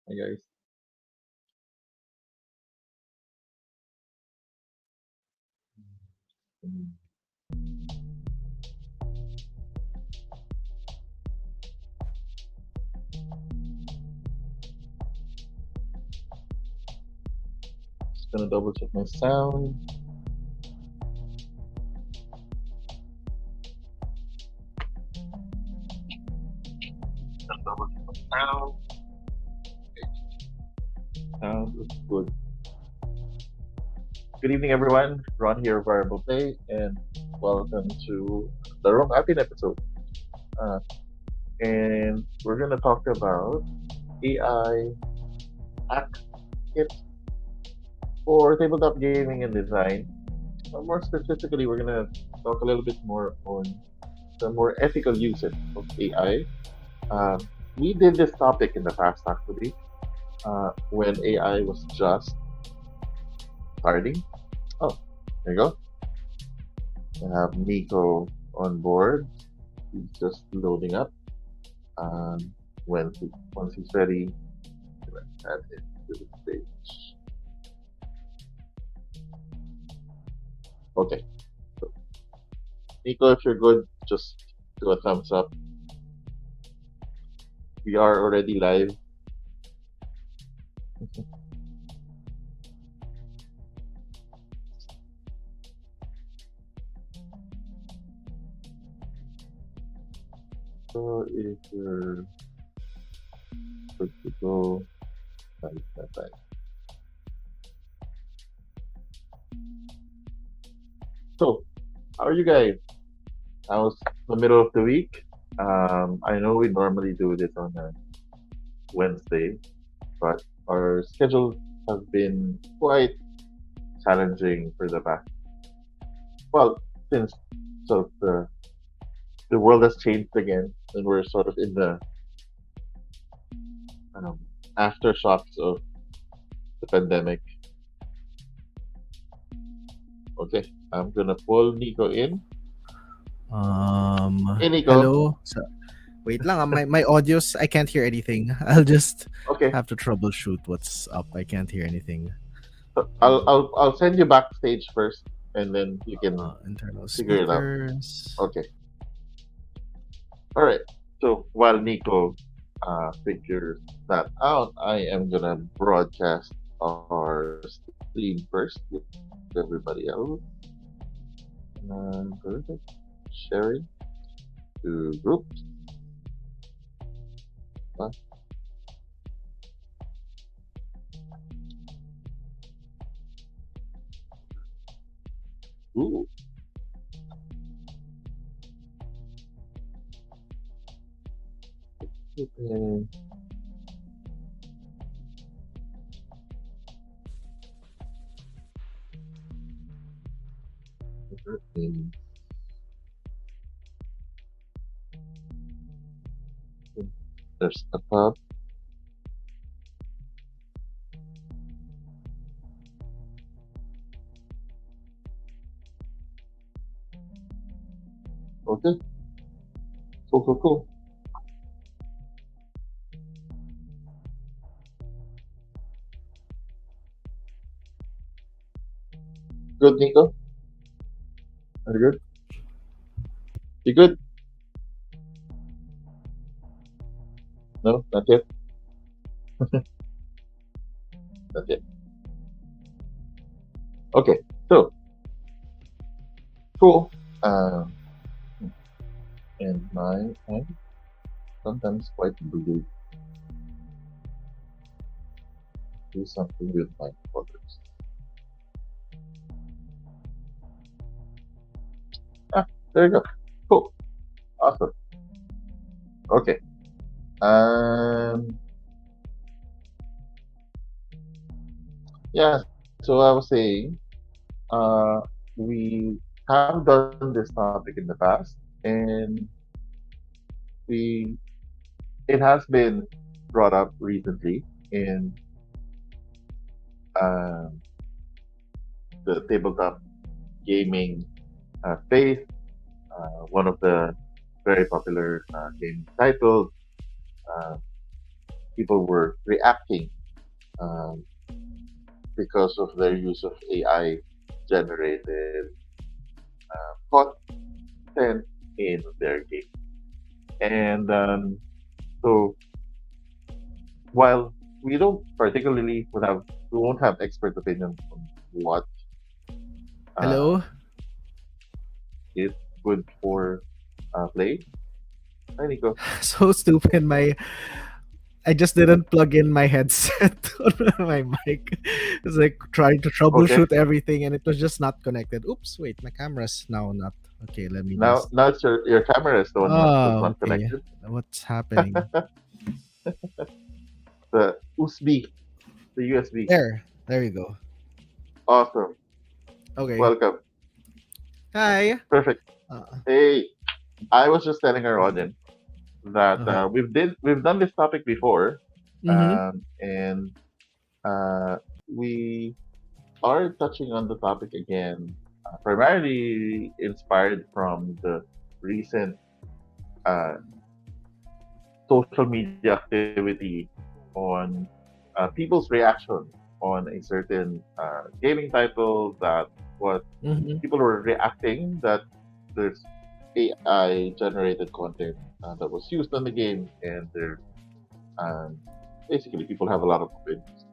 Hi guys. Mm, Just gonna double check my sound. Double check my sound. Sound is good. Good evening, everyone. Ron here, Variable Play, and welcome to the LarongAtin episode. Uh, and we're gonna talk about AI hack tips for tabletop gaming and design. More specifically, we're gonna talk a little bit more on the more ethical usage of AI. We did this topic in the past, actually, when AI was just starting. Oh, there you go. I have Nico on board. He's just loading up. Um, once he's ready, let's add it to the stage. Okay, so Nico, if you're good, just do a thumbs up. We are already live. So if you're good to go, bye. So, how are you guys? How's the middle of the week? I know we normally do this on a Wednesday, but our schedules have been quite challenging for the past. Well, since sort of the world has changed again, and we're sort of in the um, aftershocks of the pandemic. Okay, I'm gonna pull Nico in. Hey, Nico. Hello. So, wait lang. My audios. I can't hear anything. I'll just Okay, have to troubleshoot what's up. I can't hear anything. so I'll send you backstage first, and then you can Internal figure it out. speakers. Okay. All right. So while Nico figures that out, I am gonna broadcast our stream first with everybody else. Perfect. Sharing to groups. Uh, Ooh. Okay. Interesting. There's a pub. Okay. Cool. Good, Nico. Are you good? You good? No, not yet. Not yet. Okay. So cool. Um, and my I'm sometimes quite blue. Do something with my colors. Ah, there you go. Cool. Awesome. Okay. Um, yeah. So I was saying, we have done this topic in the past, and we it has been brought up recently in um, the tabletop gaming space. One of the very popular game titles. Uh, people were reacting um, because of their use of AI generated content in their game. And so while we don't particularly would have we won't have expert opinion on what Hello. um, is good for play. Hi, Nico. So stupid. I just didn't plug in my headset on my mic. It's like trying to Okay. troubleshoot everything, and it was just not connected. Oops, wait, my camera's now not. Okay, let me Now just. now it's your camera is the one not, that's Oh, not okay. connected. What's happening? The USB, the USB. There you go. Awesome. Okay. Welcome. Hi. Perfect. Uh, Hey, I was just telling our audience that uh-huh. we've done this topic before, Mm-hmm. and we are touching on the topic again, primarily inspired from the recent uh, social media activity on people's reaction on a certain gaming title that what Mm-hmm. people were reacting that there's AI generated content that was used on the game, and there um, basically people have a lot of opinions.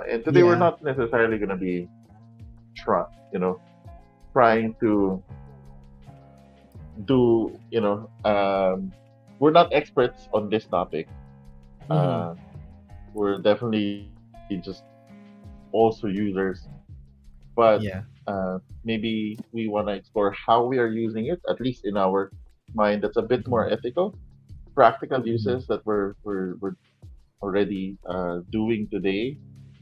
And today we're Yeah. not necessarily going to be try, you know, trying to do, we're not experts on this topic. Mm-hmm. Uh, we're definitely just also users, but Yeah. maybe we want to explore how we are using it, at least in our mind, that's a bit more Mm-hmm. ethical, practical Mm-hmm. uses that we're already doing today,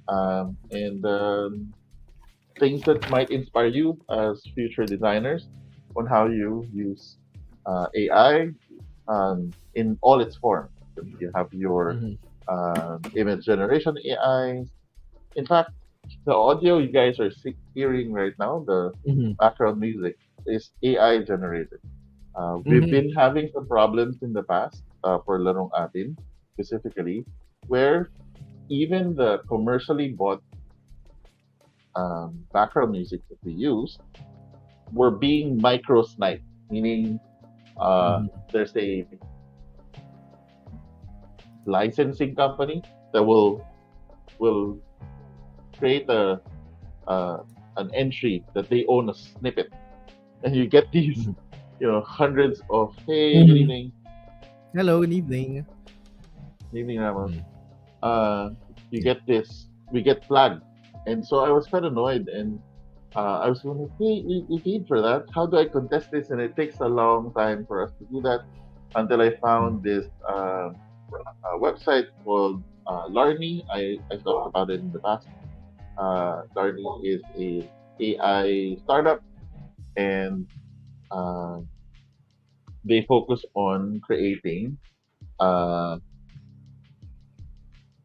and things that might inspire you as future designers on how you use AI in all its forms. You have your Mm-hmm. image generation AIs. In fact, the audio you guys are hearing right now, the Mm-hmm. background music, is AI generated. We've Mm-hmm. been having some problems in the past for LarongAtin specifically, where even the commercially bought background music that we use were being micro sniped, meaning Mm-hmm. there's a licensing company that will create a uh, an entry that they own a snippet, and you get these hundreds of hey, good Mm-hmm. evening, Hello. Good evening. good evening Ramos. Mm-hmm. You Yeah. get this, we get flagged, and so I was quite annoyed, and I was wondering, hey, we paid for that. How do I contest this? And it takes a long time for us to do that until I found this website called Larny. I've talked about it in the past. Larny is a AI startup, and uh, they focus on creating uh,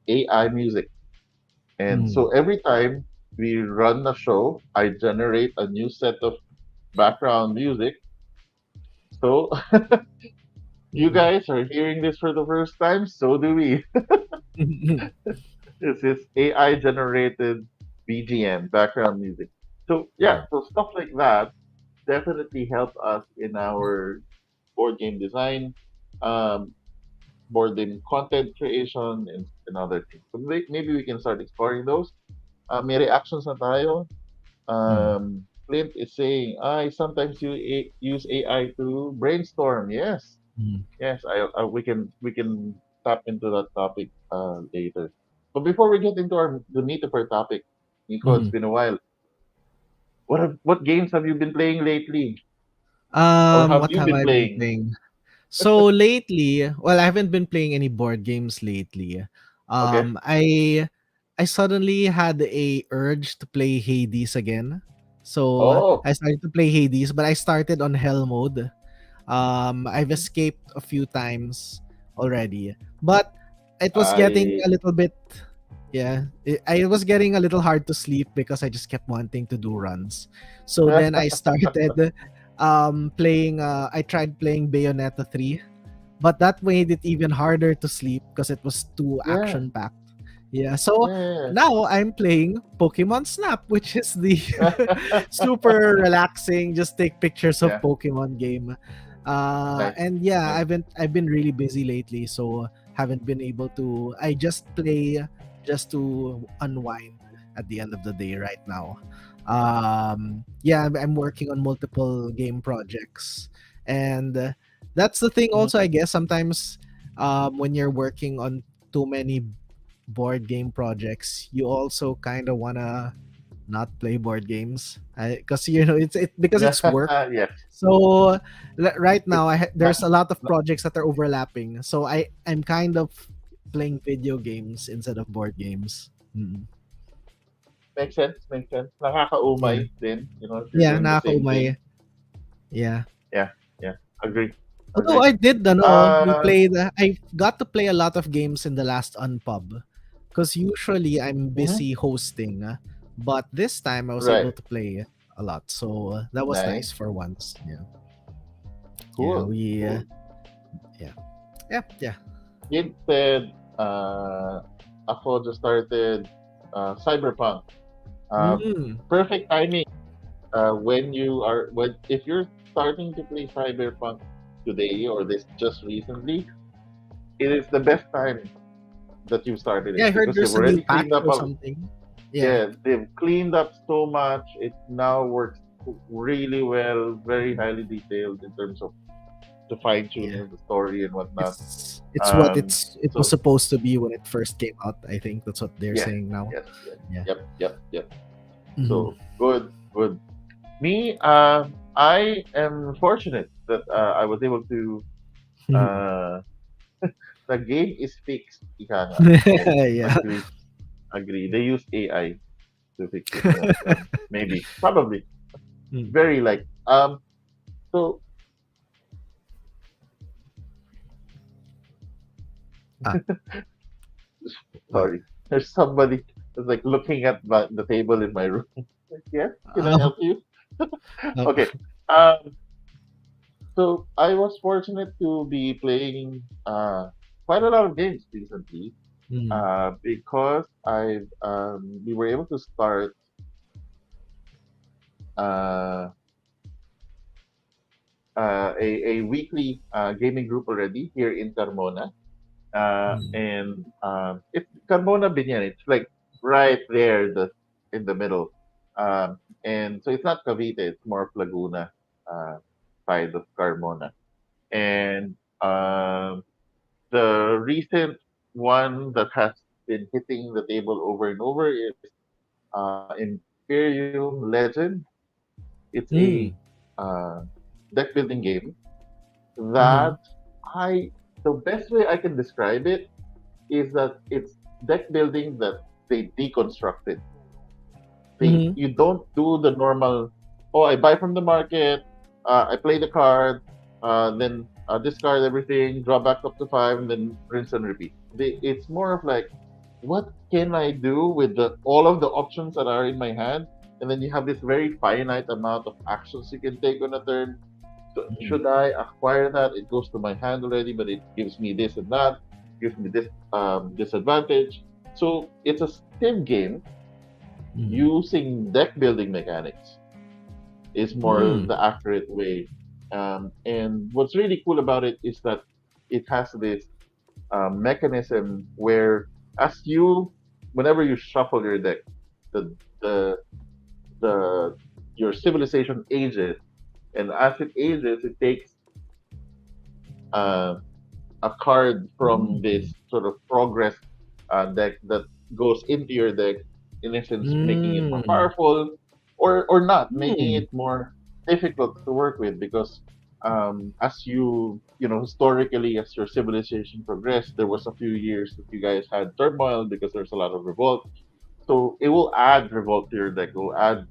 AI music. And Mm-hmm. so every time we run a show, I generate a new set of background music. So you Mm-hmm. guys are hearing this for the first time, so do we. Mm-hmm. This is AI generated BGM, background music. So yeah, so stuff like that definitely help us in our board game design, um, board game content creation, and other things. So maybe we can start exploring those. May reactions na tayo. Clint is saying, I sometimes use AI to brainstorm. Yes, Mm-hmm. yes, we can tap into that topic later. But before we get into the meat of our topic, Nico, it's Mm-hmm. been a while. What games have you been playing lately, or have What you have been I been playing? playing? So lately, well, I haven't been playing any board games lately. Okay. Um, I I suddenly had a urge to play Hades again. So Oh, I started to play Hades, but I started on hell mode. I've escaped a few times already, but it was getting I a little bit. Yeah, I was getting a little hard to sleep because I just kept wanting to do runs. So then I started playing. I tried playing Bayonetta 3. but that made it even harder to sleep because it was too Yeah, action packed. Yeah, so yeah, now I'm playing Pokemon Snap, which is the yeah. super relaxing, just take pictures of Yeah, Pokemon game. nice, And yeah, nice. I've been really busy lately, so haven't been able to. I just play just to unwind at the end of the day right now. Yeah, I'm working on multiple game projects, and that's the thing. Mhm. Also, I guess sometimes when you're working on too many board game projects, you also kind of wanna not play board games because it's because Yeah, it's work. yes. So right It's now, not, there's a lot of not projects that are overlapping. So I'm kind of playing video games instead of board games. Mm. makes sense, makes sense. Yeah, Nakakaumay din, if you're yeah, doing the same thing. nakakaumay. Yeah. Yeah, yeah. Agree, Although agree. I did, we Uh, played. I got to play a lot of games in the last Unpub, because usually I'm mhm, busy hosting, but this time I was right. able to play a lot, so that was Nice. nice for once. Yeah, yeah, Cool, cool. yeah, yeah, yeah. Kid said, ako just started Cyberpunk. Uh, Mm, Perfect timing. When if you're starting to play Cyberpunk today or this just recently, it is the best time that you started yeah, it I heard because they've there's a new already patch cleaned up or something. Yeah, yeah, they've cleaned up so much. It now works really well, very highly detailed in terms of the fine yeah. tuning of the story and whatnot. It's what it was So supposed to be when it first came out. I think that's what they're yes, saying now. yes, yes, Yeah. yep, yep, yep. Hmm. So good, good. Me, I am fortunate that I was able to. Uh, the game is fixed, ika nga. So Yeah. agree, agree. They use AI to fix it. Yeah, maybe, probably, Mm. very like. So Ah, what? sorry. There's somebody that's like looking at the table in my room. Like, yes, can I Oh, help you? oh. Okay. Um, so I was fortunate to be playing quite a lot of games recently Mm. because we were able to start uh, a weekly gaming group already here in Carmona. Mm. And it's Carmona Binyan. It's like right there, in the middle. And so it's not Cavite. It's more of Laguna uh, side of Carmona. And the recent one that has been hitting the table over and over is Imperium Legend. It's a Mm. uh, deck building game that Mhm. I the best way I can describe it is that it's deck building that they deconstructed. Mhm. You don't do the normal. Oh, I buy from the market. I play the card. Then discard everything. Draw back up to five, and then rinse and repeat. It's more of like, what can I do with the all of the options that are in my hand? And then you have this very finite amount of actions you can take on a turn. So Mhm. should I acquire that? It goes to my hand already, but it gives me this and that, gives me this disadvantage. So it's a sim game Mhm. using deck building mechanics is more Mm. the accurate way. And what's really cool about it is that it has this mechanism where whenever you shuffle your deck, the the the your civilization ages, and as it ages, it takes uh, a card from Mm. this sort of progress deck that goes into your deck, in essence, making it more Mm. powerful, or not, making Mm. it more difficult to work with because as historically, as your civilization progressed, there was a few years that you guys had turmoil because there's a lot of revolt. So it will add revolt to your deck. It will add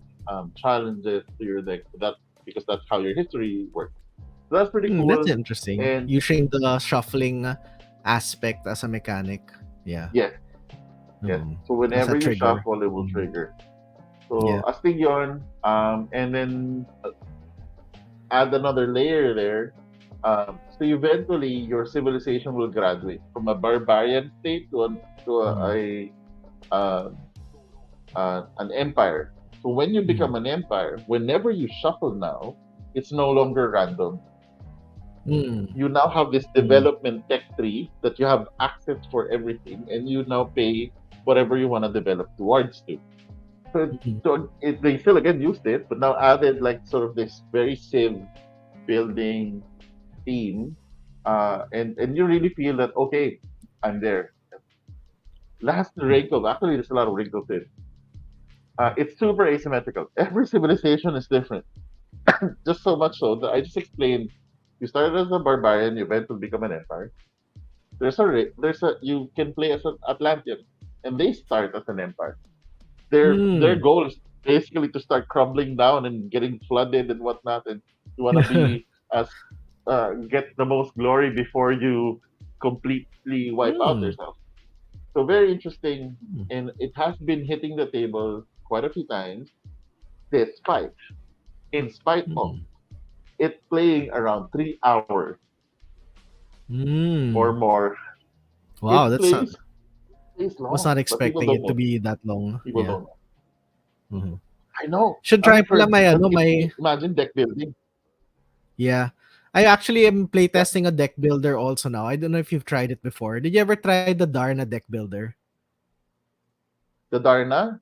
challenges to your deck. Because that's how your history works. So that's pretty That's cool. interesting. And Using the shuffling aspect as a mechanic. Yeah. yes, yes. Mm. So As a whenever you trigger. shuffle, it will Mm. trigger. Yeah. So astig yon. And then add another layer there. So eventually, your civilization will graduate from a barbarian state to Mhm. uh, an empire. So when you become Mhm. an empire, whenever you shuffle now, it's no longer random. Mm. You now have this Mm. development tech tree that you have access for everything, and you now pay whatever you want to develop towards to. Mhm. They still again used it, but now added like sort of this very civ building theme, and you really feel that okay, I'm there. Last wrinkle, actually, there's a lot of wrinkles in it. It's super asymmetrical. Every civilization is different. Just so much so that I just explained. You started as a barbarian, you eventually become an empire. There's a you can play as an Atlantean, and they start as an empire. Their Mm. goal is basically to start crumbling down and getting flooded and whatnot, and you want to be as get the most glory before you completely wipe out Mm. yourself. So very interesting, Mm. and it has been hitting the table quite a few times, despite in spite of Mm. it playing around 3 hours or Mm. more. Wow, It that's not. plays Was long, not but people expecting don't it to know. be that long. People Yeah. don't know. Mhm. I know. Should I try mean, pala may but ano, may imagine deck building. yeah. I actually am Yeah, playtesting a deck builder also now. I don't know if you've tried it before. Did you ever try the Darna deck builder? the Darna.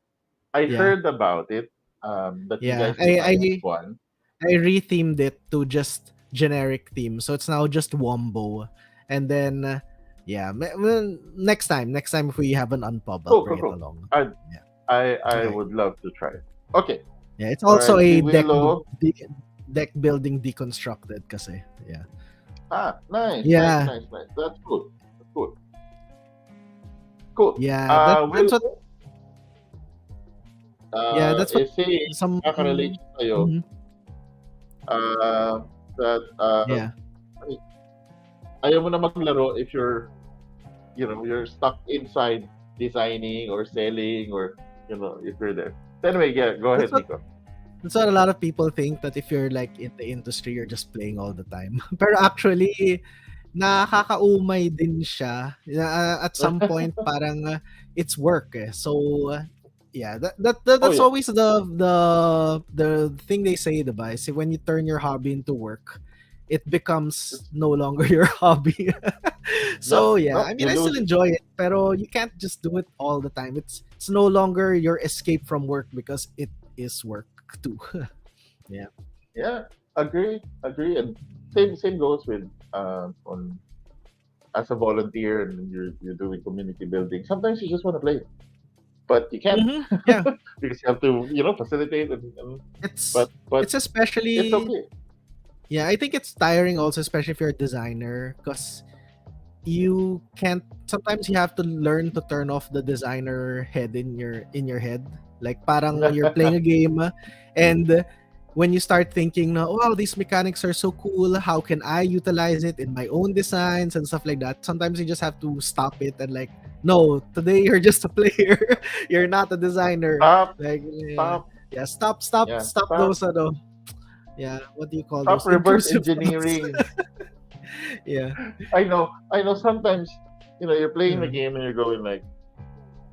I Yeah. heard about it. That you Yeah. guys I designed I one. I rethemed it to just generic theme. So it's now just Wombo. And then yeah, well, next time if we have an unpub, I'll Cool, bring cool, it cool. along. I Yeah. I Okay. would love to try it. Okay. Yeah, it's All also right. Si a Willow. deck building deconstructed kasi. Yeah. Ah, nice, nice, Yeah. nice, nice. That's cool. That's cool. Cool. Yeah, that's what Willow, yeah, that's what is saying, some nakarelate siya sa'yo, mhm, that yeah. ayaw mo na maglaro if you're stuck inside designing or selling or if you're there. So anyway, yeah, go That's ahead, what Nico. that's what a lot of people think that if you're like in the industry, you're just playing all the time. Pero actually, nakakaumay din siya. At some point, parang it's work eh. So, yeah, Oh that's yeah, always the thing they say, diba? Is when you turn your hobby into work, it becomes it's no longer your hobby. nope, So yeah, nope. I mean, You I still lose it. enjoy it, pero you can't just do it all the time. It's no longer your escape from work because it is work too. Yeah. Yeah, agree, agree, and same goes with on as a volunteer and you're doing community building. Sometimes you just want to play, but you can't Mm-hmm. Yeah. because you have to facilitate and It's but it's it's especially okay. yeah, I think it's tiring also, especially if you're a designer, because you can't sometimes you have to learn to turn off the designer head in your head. Like parang you're playing a game and when you start thinking na, wow, these mechanics are so cool, how can I utilize it in my own designs and stuff like that? Sometimes you just have to stop it and like, no, today you're just a player. You're not a designer. Stop, Like yeah. stop, Yeah, yeah, stop those yeah, what do you call stop those reverse intrusive thoughts? engineering. Yeah. I know. Sometimes you're playing the Mm. game and you're going like,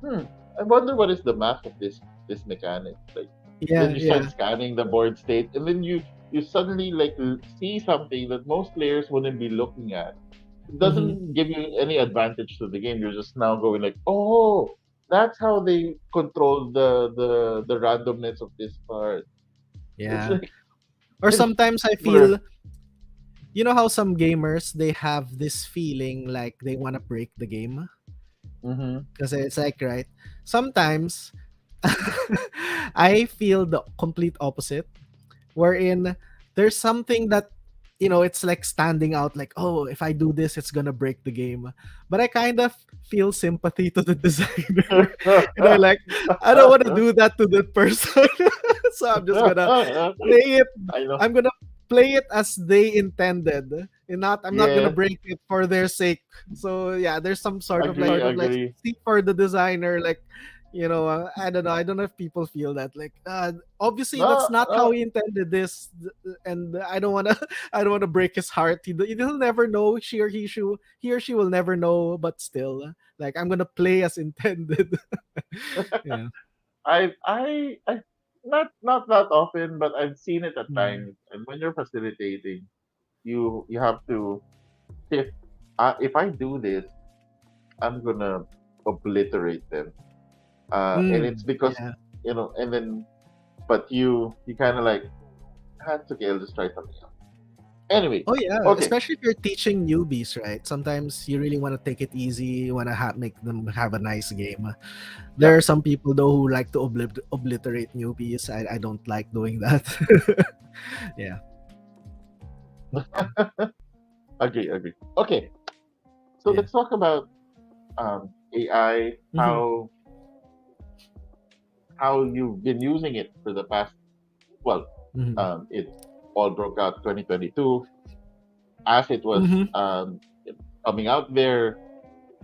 hmm, I wonder what is the math of this mechanic. Like then Yeah, you start yeah. scanning the board state, and then you suddenly like see something that most players wouldn't be looking at. It Mhm. doesn't give you any advantage to the game. You're just now going like, oh, that's how they control the randomness of this part. It's Yeah. like Or it's sometimes I bruh. feel, you know how some gamers they have this feeling like they want to break the game Mm-hmm. because it's like right. Sometimes I feel the complete opposite, wherein there's something that it's like standing out like, oh, if I do this it's gonna break the game, but I kind of feel sympathy to the designer. Like I don't want to do that to that person. So I'm just gonna play it. I know. I'm gonna play it as they intended, and not I'm not gonna Yes. break it for their sake. So yeah, there's some sort of Agree. like Agree. sympathy for the designer, like I don't know. I don't know if people feel that. Like, obviously, that's No, not how no. he intended this, and I don't wanna, I don't wanna break his heart. He'll never know. He or she will never know. But still, like, I'm gonna play as intended. Yeah. I not that often, but I've seen it at Mm. times. And when you're facilitating, you have to shift. If I do this, I'm gonna obliterate them. And it's Mm. because Yeah. and then but you kind of like, it's okay. I'll just try something else. Anyway, Oh yeah, okay, especially if you're teaching newbies, right? Sometimes you really want to take it easy. You want to make them have a nice game. There yeah, are some people though who like to obliterate newbies. I don't like doing that. Yeah. agree. Okay, so Yeah. let's talk about AI, Hmm. how you've been using it for the past. Well, Hmm. it all broke out 2022 as it was Hmm. coming out there.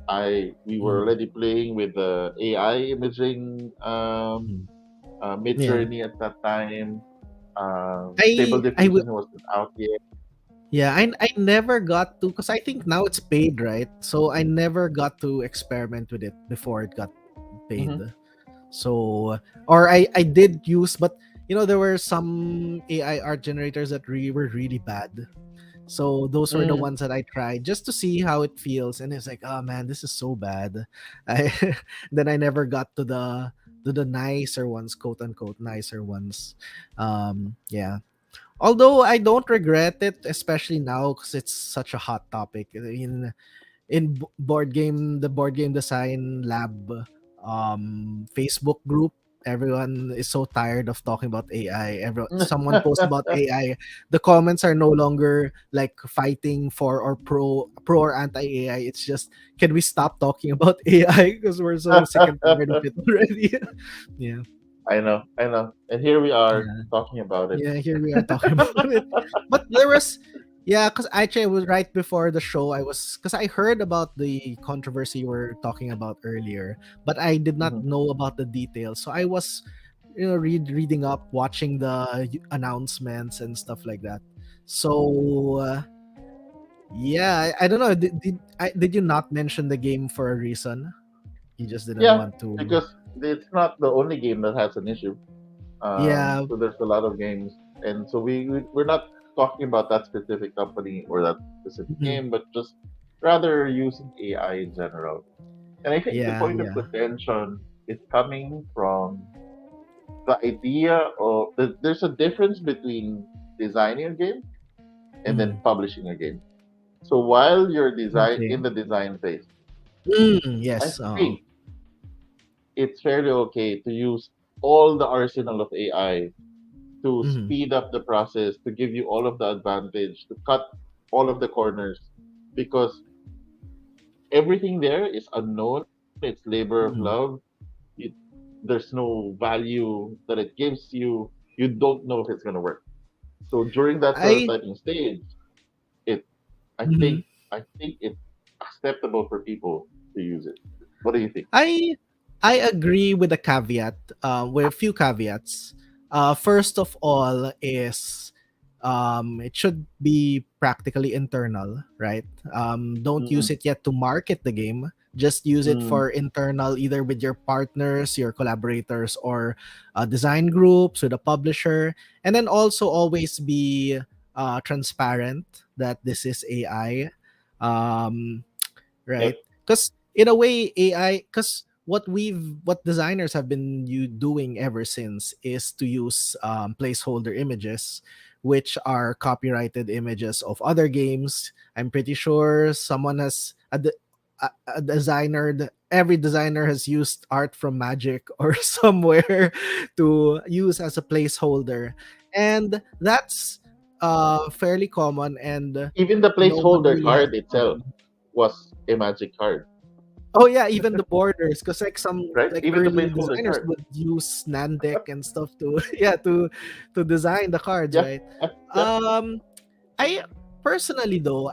I We were Hmm. already playing with the AI imaging Hmm. mid Yeah. journey at that time. Stable I will. diffusion wasn't out yet. Yeah, I never got to, because I think now it's paid, right? So I never got to experiment with it before it got paid. Hmm. So, or I did use, but there were some AI art generators that were really bad. So those were the Mm. ones that I tried just to see how it feels, and it's like, oh man, this is so bad. I then I never got to the nicer ones, quote unquote nicer ones. Yeah. Although I don't regret it, especially now because it's such a hot topic the board game design lab Facebook group. Everyone is so tired of talking about AI. Someone posts about AI, the comments are no longer like fighting for or pro or anti AI. It's just, can we stop talking about AI because we're so sick and tired of it already. Yeah. I know. And here we are Yeah. talking about it. Yeah, here we are talking about it. But there was, yeah, because actually, I was right before the show. Because I heard about the controversy you were talking about earlier, but I did not Hmm. know about the details. So I was, reading up, watching the announcements and stuff like that. So, yeah, I don't know. Did you not mention the game for a reason? You just didn't Yeah, want to. because it's not the only game that has an issue. Yeah. So there's a lot of games, and so we're not talking about that specific company or that specific Mhm. game, but just rather using AI in general. And I think the Yeah, point of yeah. contention is coming from the idea of there's a difference between designing a game and then Mhm. publishing a game. So while you're Okay. in the design phase, I Yes. think it's fairly okay to use all the arsenal of AI to Mhm. speed up the process, to give you all of the advantage, to cut all of the corners, because everything there is unknown. It's labor of Mhm. love. It, there's no value that it gives you. You don't know if it's going to work. So during that I prototyping stage, it I mhm. think I think it's acceptable for people to use it. What do you think? I I agree with a caveat, with a few caveats. First of all is it should be practically internal, right? Don't use Mm, it yet to market the game. Just use it mm, for internal, either with your partners, your collaborators, or design groups with a publisher. And then also always be transparent that this is AI. Um, yep. right? Because in a way, AI, because what designers have been doing ever since is to use placeholder images, which are copyrighted images of other games. I'm pretty sure someone has a designer. Every designer has used art from Magic or somewhere to use as a placeholder, and that's fairly common, and Even the no one placeholder really has card a itself problem. was a magic card, Oh yeah, even the borders, because like some right? like Even the early placeholder designers card. would use Nandeck and stuff to yeah to design the cards, Yeah, right? yeah. Um, I personally though,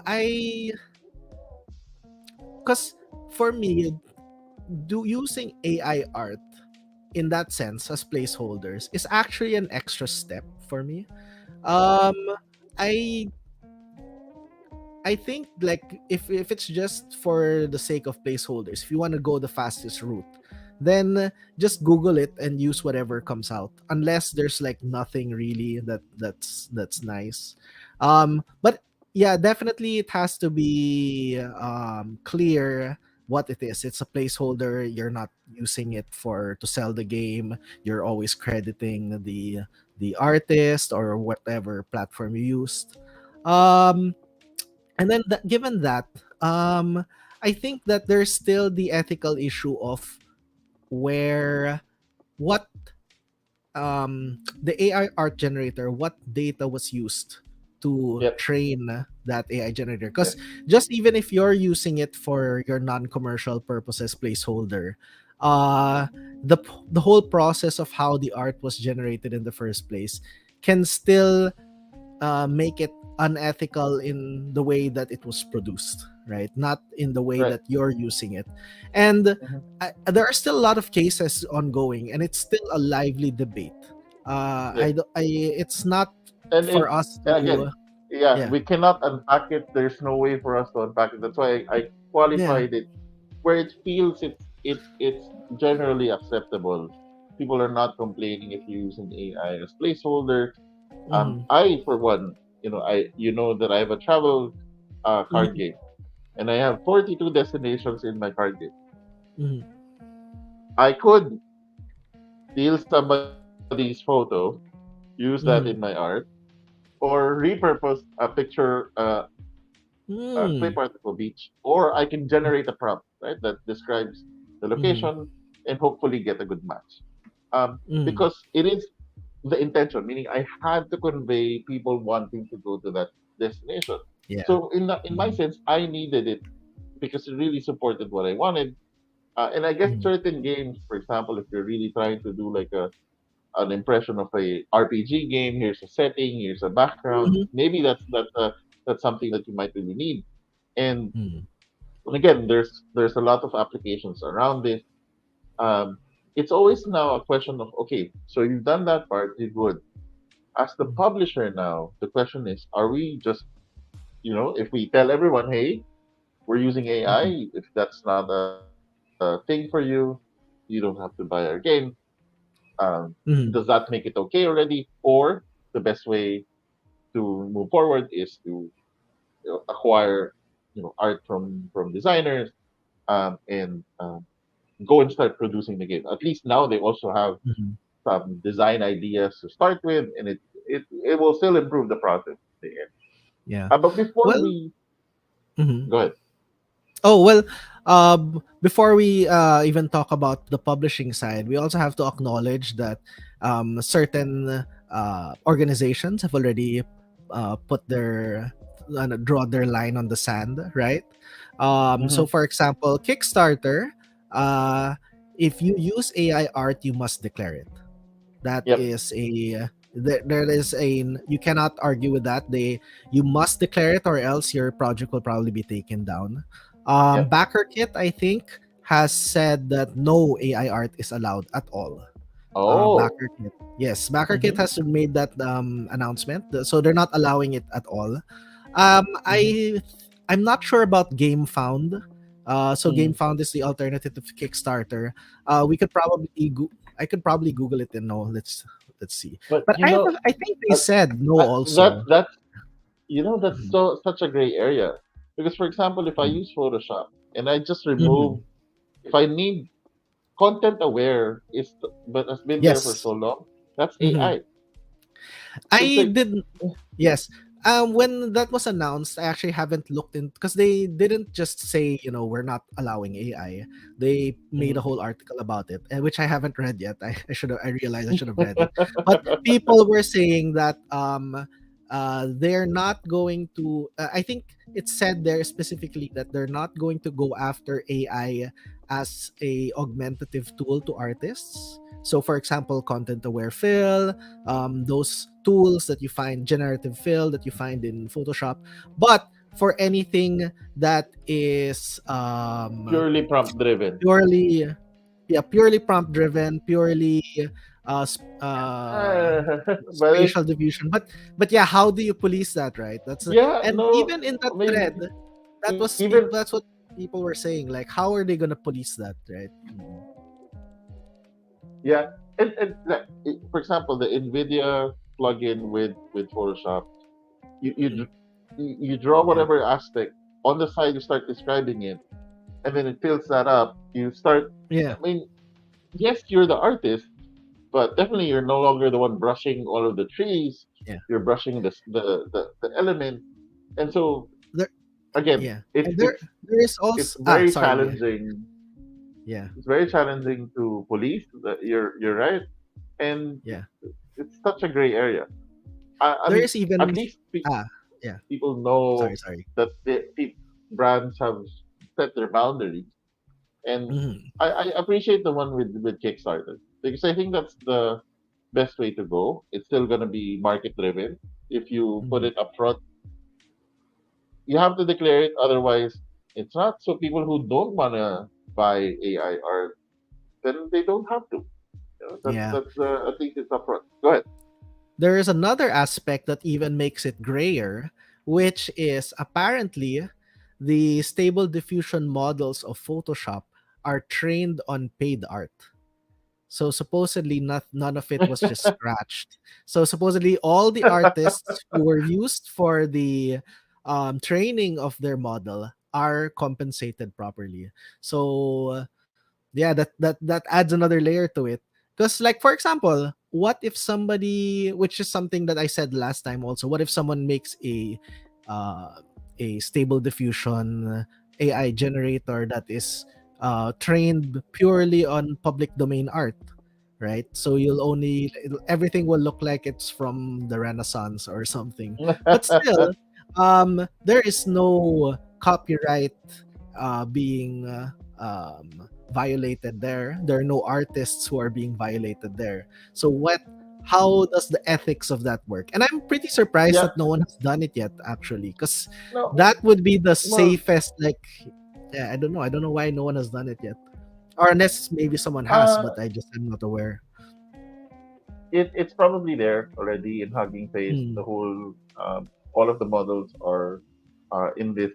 because for me, do using AI art. in that sense as placeholders is actually an extra step for me. Um, I I think like if it's just for the sake of placeholders, if you want to go the fastest route, then just Google it and use whatever comes out. Unless there's like nothing really that's nice. But yeah, definitely it has to be clear what it is. It's a placeholder. You're not using it for to sell the game. You're always crediting the artist or whatever platform you used. Um and then given that, I think that there's still the ethical issue of where what the AI art generator, what data was used to Yep. train that AI generator. Because Yep. just even if you're using it for your non-commercial purposes placeholder, uh the whole process of how the art was generated in the first place can still make it unethical in the way that it was produced, right? Not in the way Right. that you're using it. And Hmm. there are still a lot of cases ongoing, and it's still a lively debate. Yep. It's not And for us and to, again, yeah, yeah, we cannot unpack it. There's no way for us to unpack it. That's why I yeah, qualified it where it feels it's generally acceptable. People are not complaining if you're using AI as placeholder. mm-hmm, I for one, I that I have a travel card mm-hmm, game, and I have 42 destinations in my card game. mm-hmm, I could steal somebody's photo, use that in my mm-hmm, art, or repurpose a picture, a clip mm-hmm, art of a beach, or I can generate a prompt, right, that describes the mm-hmm, location and hopefully get a good match. mm-hmm, Because it is the intention, meaning I had to convey people wanting to go to that destination. yeah, So in my mm-hmm, sense, I needed it because it really supported what I wanted. And I guess mm-hmm, certain games, for example, if you're really trying to do like a an impression of a RPG game, here's a setting, here's a background. mm-hmm, Maybe that's something that you might really need. And mm-hmm, again, there's a lot of applications around this. Um, it's always now a question of okay, so you've done that part, you're good. As the publisher now, the question is, are we just if we tell everyone, hey, we're using AI, mm-hmm, if that's not a thing for you don't have to buy our game. Does that mm-hmm, make it okay already? Or the best way to move forward is to acquire art from designers and go and start producing the game. At least now they also have mm-hmm, some design ideas to start with, and it will still improve the process in the end. yeah. But before Well, we mhm. go ahead. Oh, well, before we even talk about the publishing side, we also have to acknowledge that certain organizations have already put their draw their line on the sand, right? So, Hmm. for example, Kickstarter, uh, if you use AI art, you must declare it. That Yep. is a there is a you cannot argue with that. You must declare it, or else your project will probably be taken down. Yep. BackerKit, I think, has said that no AI art is allowed at all. Oh. BackerKit, yes, BackerKit Hmm. has made that announcement, so they're not allowing it at all. Hmm. I'm not sure about GameFound. So Hmm. GameFound is the alternative to Kickstarter. We could probably I could probably Google it and know. Let's see. But But I think they uh, said no that also. that's that's Mhm, such a gray area because, for example, if I mhm. use Photoshop and I just Mhm. remove, if I need content aware but has been there for Yes. so long, that's Mhm. AI. It's I like did. Yes. When that was announced, I actually haven't looked in because they didn't just say, we're not allowing AI. They made a mhm. whole article about it, which I haven't read yet. I realized I should have read it. But people were saying that they're not going to. I think it said there specifically that they're not going to go after AI as a augmentative tool to artists. So, for example, content aware fill, those tools that you find, generative fill that you find in Photoshop, but for anything that is Purely prompt driven. purely yeah, purely prompt driven, purely uh, sp- but spatial diffusion. But yeah, how do you police that, right? yeah, And no, even in that I mean, thread, even that's what people were saying. Like, how are they gonna police that, right? yeah, and like, for example, the NVIDIA plugin with Photoshop, you you Mm, dr- you draw yeah, whatever aspect on the side, you start describing it, and then it fills that up. You start. yeah, I mean, yes, you're the artist, but definitely you're no longer the one brushing all of the trees. yeah. You're brushing the element, and so There, again, yeah, it's and it's there is it's also very sorry, yeah, challenging. yeah, It's very challenging to police. You're right, and yeah. it's such a gray area. I There mean, is even at least ah, yeah. people Sorry, know sorry. that brands have set their boundaries, and Mhm, I appreciate the one with Kickstarter because I think that's the best way to go. It's still gonna be market driven. If you put mhm. it up front, you have to declare it. Otherwise, it's not. So people who don't wanna buy AI art, then they don't have to. You know, Yeah. that's at least it's up front. Go ahead. There is another aspect that even makes it grayer, which is apparently the stable diffusion models of Photoshop are trained on paid art. So supposedly none of it was just scratched. So supposedly all the artists who were used for the training of their model are compensated properly. So yeah, that adds another layer to it. Because like for example, what if somebody, which is something that I said last time also, what if someone makes uh, a stable diffusion AI generator that is trained purely on public domain art, right? So everything will look like it's from the Renaissance or something. But still, there is no copyright being violated there. There are no artists who are being violated there. So how does the ethics of that work? And I'm pretty surprised Yeah. that no one has done it yet, actually, because No. that would be the Well. safest. Like, yeah, I don't know. I don't know why no one has done it yet, or unless maybe someone has, Uh. but I just am not aware. It's probably there already in Hugging Face. Mm, The whole all of the models are in this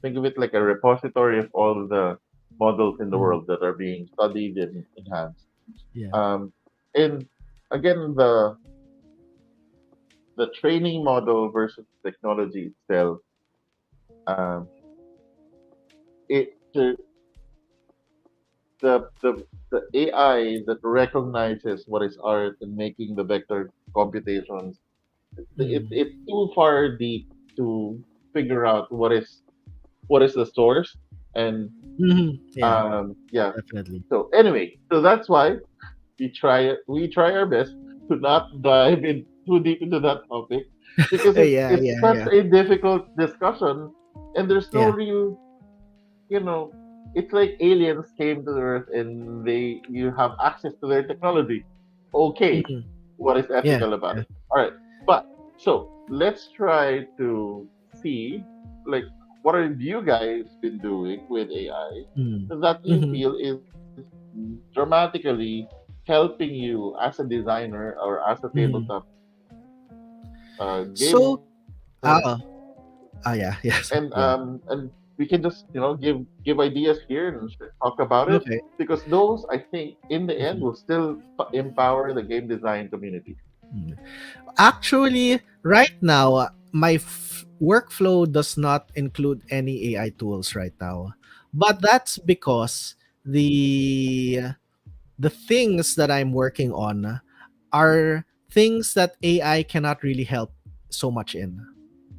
think of it like a repository of all the models in the mm, world that are being studied and enhanced. yeah. Um, and again, the training model versus technology itself, um, the the the AI that recognizes what is art and making the vector computations, Mm, it's too far deep to figure out what is the source. And yeah, yeah. definitely. So anyway, so that's why we try our best to not dive in too deep into that topic because Yeah, it's yeah, such yeah, a difficult discussion, and there's no yeah. real, you know it's like aliens came to the earth and you have access to their technology. Okay, Mm, what is yeah, ethical about yeah. it? All right, but so let's try to see, like, what have you guys been doing with AI Mm, that you mhm. feel is dramatically helping you as a designer or as a Mhm. tabletop So, gamer, ah, yeah, yes, go on. and we can just give ideas here and talk about it, Okay. because those, I think, in the end Mhm. will still empower the game design community. Mm. Actually, right now, my workflow does not include any AI tools right now, but that's because the the things that I'm working on are things that AI cannot really help so much in.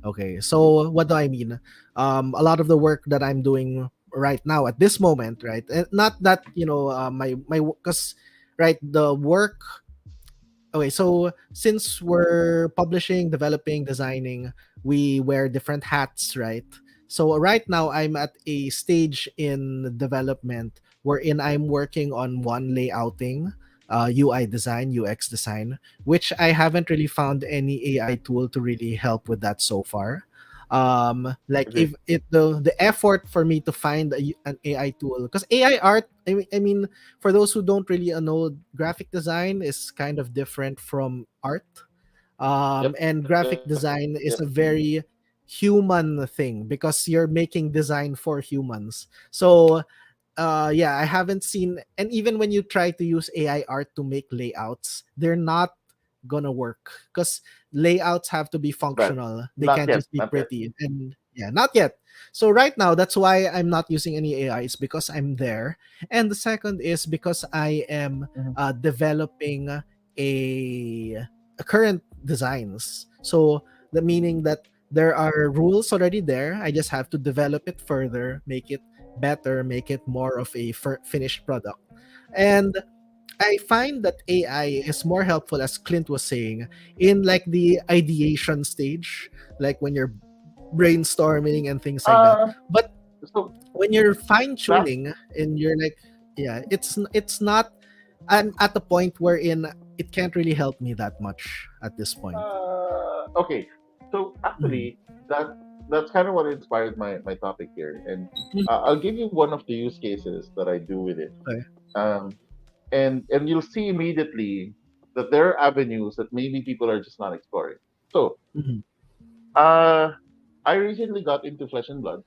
Okay, so what do I mean? A lot of the work that I'm doing right now at this moment, right? Not that my because right the work. Okay, so since we're publishing, developing, designing, we wear different hats, right? So right now I'm at a stage in development wherein I'm working on one layouting, UI design, UX design, which I haven't really found any AI tool to really help with that so far. Like if Agree. it the effort for me to find an AI tool, because AI art, I mean, for those who don't really know, graphic design is kind of different from art. And Yep. graphic design is a very human thing because you're making design for humans. So yeah, I haven't seen, and even when you try to use AI art to make layouts, they're not gonna work because layouts have to be It's bad. functional. They Not can't yet. just be Not yet. pretty. And yeah, not yet. So right now, that's why I'm not using any AI. It's because I'm there. And the second is because I am Mhm. developing a current designs. So the meaning that there are rules already there. I just have to develop it further, make it better, make it more of a finished product. And I find that AI is more helpful, as Clint was saying, in like the ideation stage, like when you're brainstorming and things like that. Uh, But so when you're fine that tuning and you're like, yeah, it's not. I'm at the point wherein it can't really help me that much at this point. okay. So Mhm. actually, that's kind of what inspired my topic here, and Mhm. I'll give you one of the use cases that I do with it. Okay. Um, and you'll see immediately that there are avenues that maybe people are just not exploring. So, Mhm. uh, I recently got into Flesh and Blood,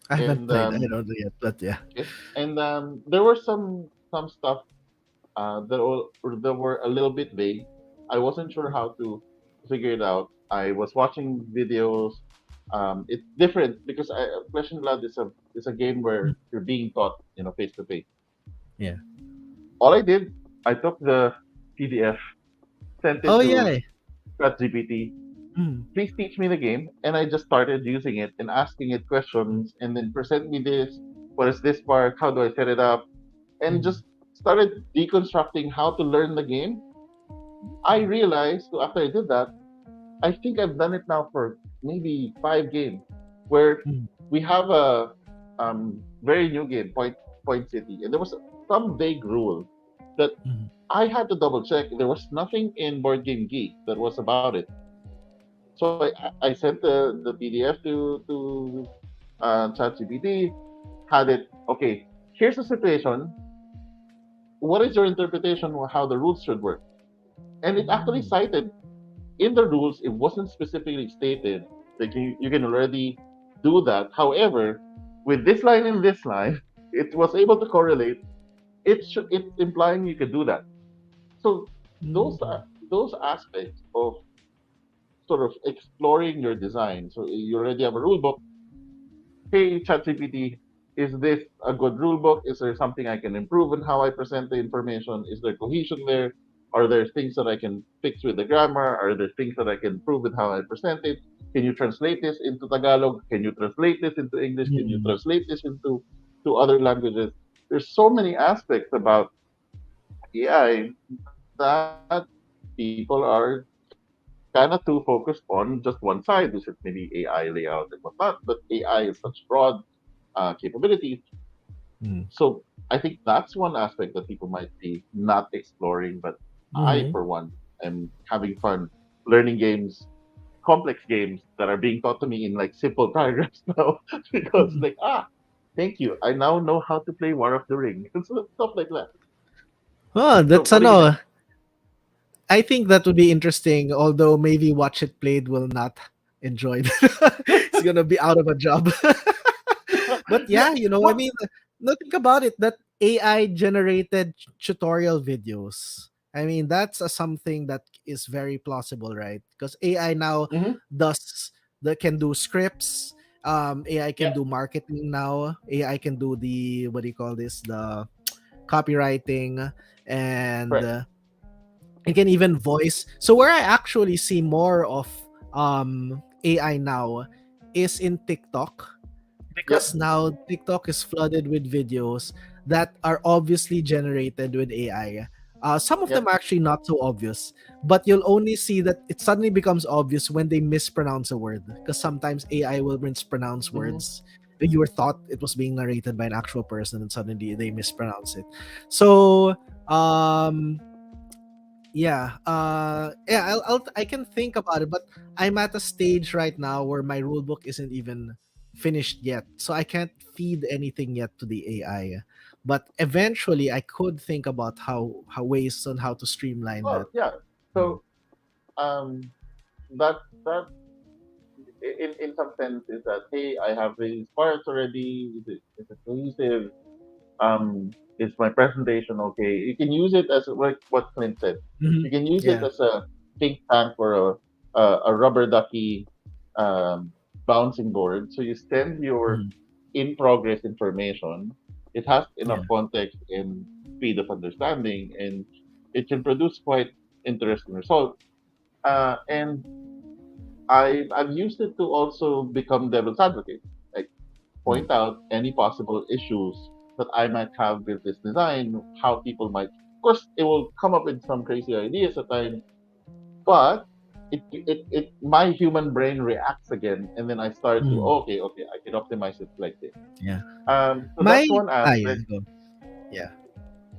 I haven't and played. I don't know yet, but yeah. okay, and there were some stuff that were a little bit vague. I wasn't sure how to figure it out. I was watching videos. It's different because Flesh and Blood is a game Mm. where you're being taught, face to face. Yeah. All I did, I took the PDF, sent Oh it yeah. to ChatGPT. Mm. Please teach me the game, and I just started using it and asking it questions, and then present me this. What is this part? How do I set it up? And Mm. just started deconstructing how to learn the game. I realized after I did that, I think I've done it now for maybe 5 games, where Mm. we have a very new game, Point City, and there was some vague rule that Mm. I had to double check. There was nothing in Board Game Geek that was about it. So I sent the PDF to ChatGPT, had it. Okay, here's the situation. What is your interpretation of how the rules should work? And it actually Mm. cited in the rules. It wasn't specifically stated that you can already do that. However, with this line and this line, it was able to correlate. It's implying you could do that. So those Mm. are those aspects of sort of exploring your design. So you already have a rule book. Hey, ChatGPT, is this a good rule book? Is there something I can improve in how I present the information? Is there cohesion there? Are there things that I can fix with the grammar? Are there things that I can improve with how I present it? Can you translate this into Tagalog? Can you translate this into English? Can you Mm. translate this into to other languages? There's so many aspects about AI that people are kind of too focused on just one side, which is maybe AI layout and whatnot. But AI is such broad capabilities. Mm. So I think that's one aspect that people might be not exploring. But I, Mm. for one, am having fun learning games, complex games that are being taught to me in like simple paragraphs now because Mm. like thank you, I now know how to play War of the Ring and stuff like that. Oh, So that's what do you think? I think that would be interesting, although maybe Watch It Played will not enjoy it. He's gonna be out of a job. But Yeah, yeah, I what? mean, no, think about it. That AI generated tutorial videos. I mean, that's something that is very plausible, right? Because AI now Hmm. does that can do scripts. AI can Yeah, do marketing now. AI can do the what do you call this? The copywriting, and correct. I can even voice. So where I actually see more of AI now is in TikTok, because Yep. now TikTok is flooded with videos that are obviously generated with AI. Some of them Yep. are actually not so obvious, but you'll only see that it suddenly becomes obvious when they mispronounce a word, because sometimes AI will mispronounce Hmm. words. You were thought it was being narrated by an actual person, and suddenly they mispronounce it. So, um, Yeah. Yeah. I can think about it, but I'm at a stage right now where my rule book isn't even finished yet, so I can't feed anything yet to the AI. But eventually, I could think about how ways on how to streamline Well, that. yeah. Mm. So um, that in some sense is that, hey, I have these parts already. Is it cohesive? Is my presentation okay? You can use it as like what Clint said. Mhm. You can use it Yeah. as a think tank or a rubber ducky um, bouncing board. So you send your Mhm. in progress information. It has enough Yeah. context and speed of understanding, and it can produce quite interesting results. And I've used it to also become devil's advocate. Like Mm. point out any possible issues that I might have with this design, how people might. Of course, it will come up with some crazy ideas at times, but my human brain reacts again, and then I start to, Mm. okay, I can optimize it like this. Yeah. So My that's one yeah. aspect. Go. Yeah.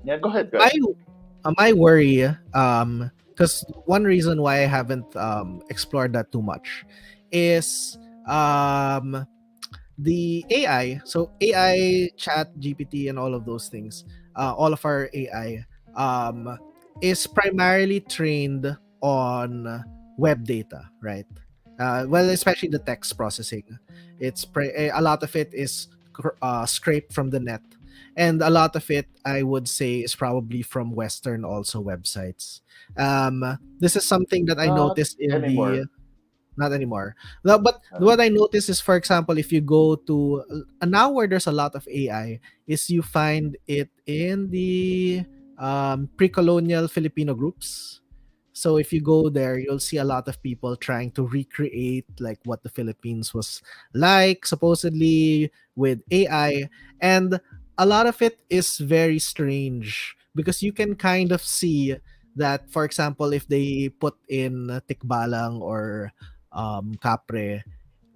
Yeah, go ahead, My guys. my worry, because one reason why I haven't explored that too much is the AI. So AI, Chat, GPT, and all of those things, all of our AI, is primarily trained on web data, right? Well, especially the text processing. A lot of it is scraped from the net, and a lot of it, I would say, is probably from Western also websites. This is something that I Not noticed in the anymore. not anymore. No, but Uh, what I notice is, for example, if you go to now where there's a lot of AI, is you find it in the pre-colonial Filipino groups. So if you go there, you'll see a lot of people trying to recreate like what the Philippines was like, supposedly with AI, and a lot of it is very strange because you can kind of see that, for example, if they put in tikbalang or capre,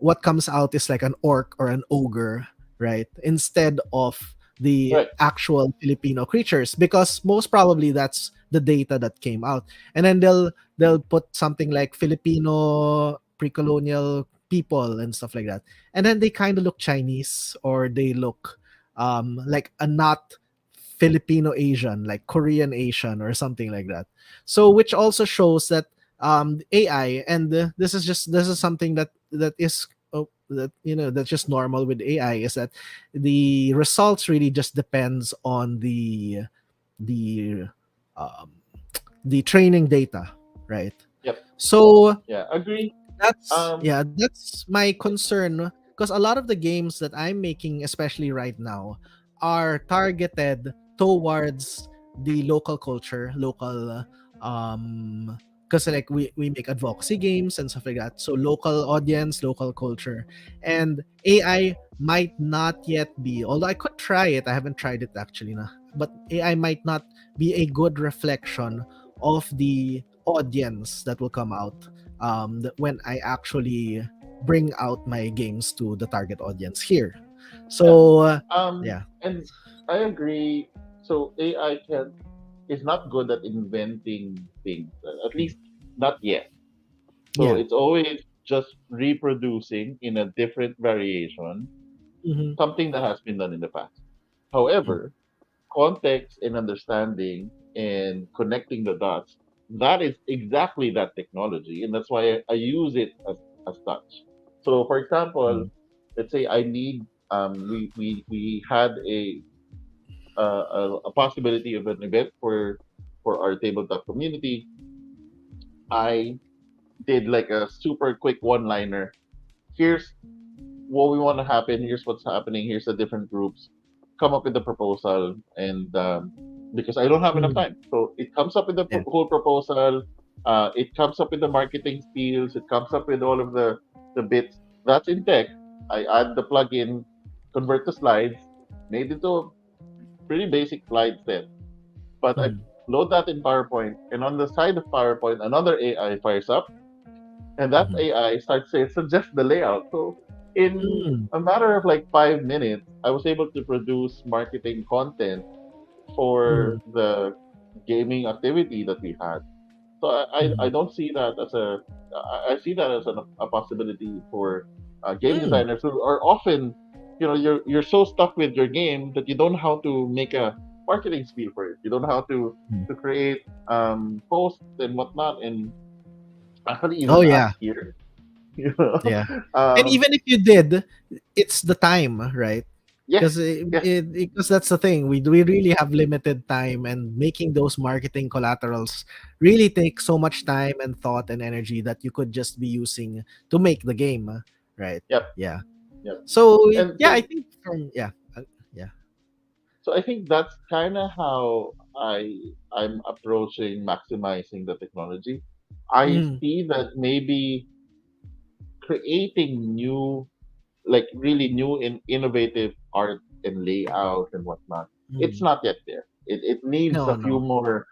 what comes out is like an orc or an ogre, right? Instead of the right. actual Filipino creatures, because most probably that's the data that came out. And then they'll put something like Filipino pre-colonial people and stuff like that. And then they kind of look Chinese, or they look like a not Filipino Asian, like Korean Asian or something like that. So which also shows that AI, and this is something that is that that's just normal with AI, is that the results really just depends on the um, the training data, right? Yep. So Yeah, agree. that's Um, yeah, that's my concern, because a lot of the games that I'm making, especially right now, are targeted towards the local culture, local because like we make advocacy games and stuff like that. So local audience, local culture. And AI might not yet be, although I could try it, I haven't tried it actually na, but AI might not be a good reflection of the audience that will come out when I actually bring out my games to the target audience here. yeah. So yeah, And I agree. So AI can is not good at inventing things, at least not yet. So yeah, it's always just reproducing in a different variation mm-hmm. something that has been done in the past. Mm. However, context and understanding and connecting the dots, that is exactly that technology. And that's why I use it as such. So, for example, Mm. let's say I need, we had a possibility of an event for our tabletop community. I did like a super quick one liner. Here's what we want to happen. Here's what's happening. Here's the different groups. Come up with the proposal, and because I don't have enough Mm. time, so it comes up with the Yeah. whole proposal. It comes up with the marketing skills. It comes up with all of the bits that's in tech. I add the plugin, convert the slides, made it to a pretty basic slide set. But I Mm. load that in PowerPoint, and on the side of PowerPoint, another AI fires up, and that Mm-hmm. AI starts to suggest the layout. So in Mm. a matter of like 5 minutes, I was able to produce marketing content for Mm. the gaming activity that we had. So I Mhm. don't see that as I see that as a possibility for game Mm. designers who are often, you're so stuck with your game that you don't know how to make a marketing spiel for it. You don't know how Mm. to create posts and whatnot, and actually Oh even add yeah, gear. You know, yeah. And um, even if you did, it's the time, right? yeah, Because yeah, because that's the thing. We really have limited time, and making those marketing collaterals really takes so much time and thought and energy that you could just be using to make the game, right? yep, Yeah. yep. So And yeah, I so think from yeah. so I think that's kind of how I'm approaching maximizing the technology. I Mm, see that maybe creating new, like really new and innovative art and layout and whatnot, it's mm. not yet there. It needs No, a few no. more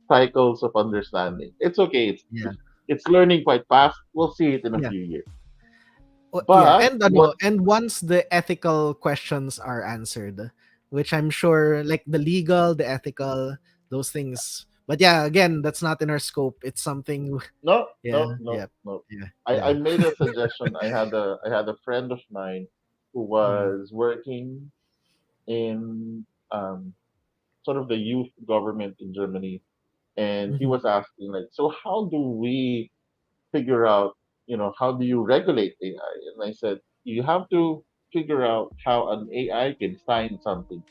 cycles of understanding. It's okay. Yeah. It's learning quite fast. We'll see it in a Yeah. few years. Yeah, But and what? and once the ethical questions are answered, which I'm sure like the legal, the ethical, those things. But yeah, again, that's not in our scope. It's something No, yeah, no, no, yeah, no. yeah, I yeah. made a suggestion. I had a friend of mine who Mm, was working in sort of the youth government in Germany, and he mhm, was asking like, so how do we figure out, how do you regulate AI? And I said, you have to figure out how an AI can sign something.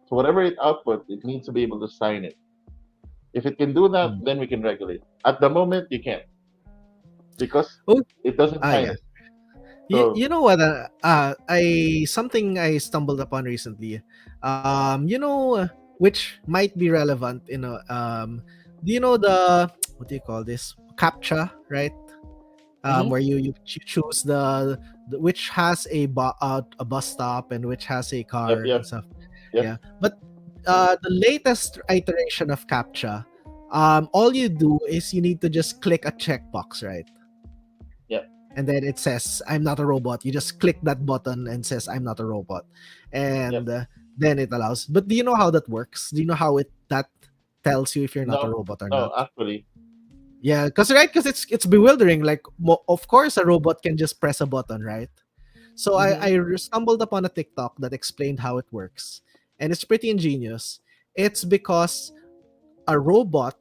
So whatever it outputs, it needs to be able to sign it. If it can do that, mm. then we can regulate. At the moment, you can't because Oh, it doesn't sign yeah. it. So You know what? I something I stumbled upon recently. Which might be relevant in a do you know the what do you call this? CAPTCHA, right? mhm, Where you choose the which has a bus stop and which has a yep, car yep, and stuff. yep, Yeah, but the latest iteration of CAPTCHA, all you do is you need to just click a checkbox, right? yep, And then it says I'm not a robot. You just click that button and says I'm not a robot, yep. and then it allows. But do you know how that works? Do you know how it that tells you if you're not a No, robot or no, not? actually, Yeah, because it's bewildering. Like of course a robot can just press a button, right? So hmm I stumbled upon a TikTok that explained how it works, and it's pretty ingenious. It's because a robot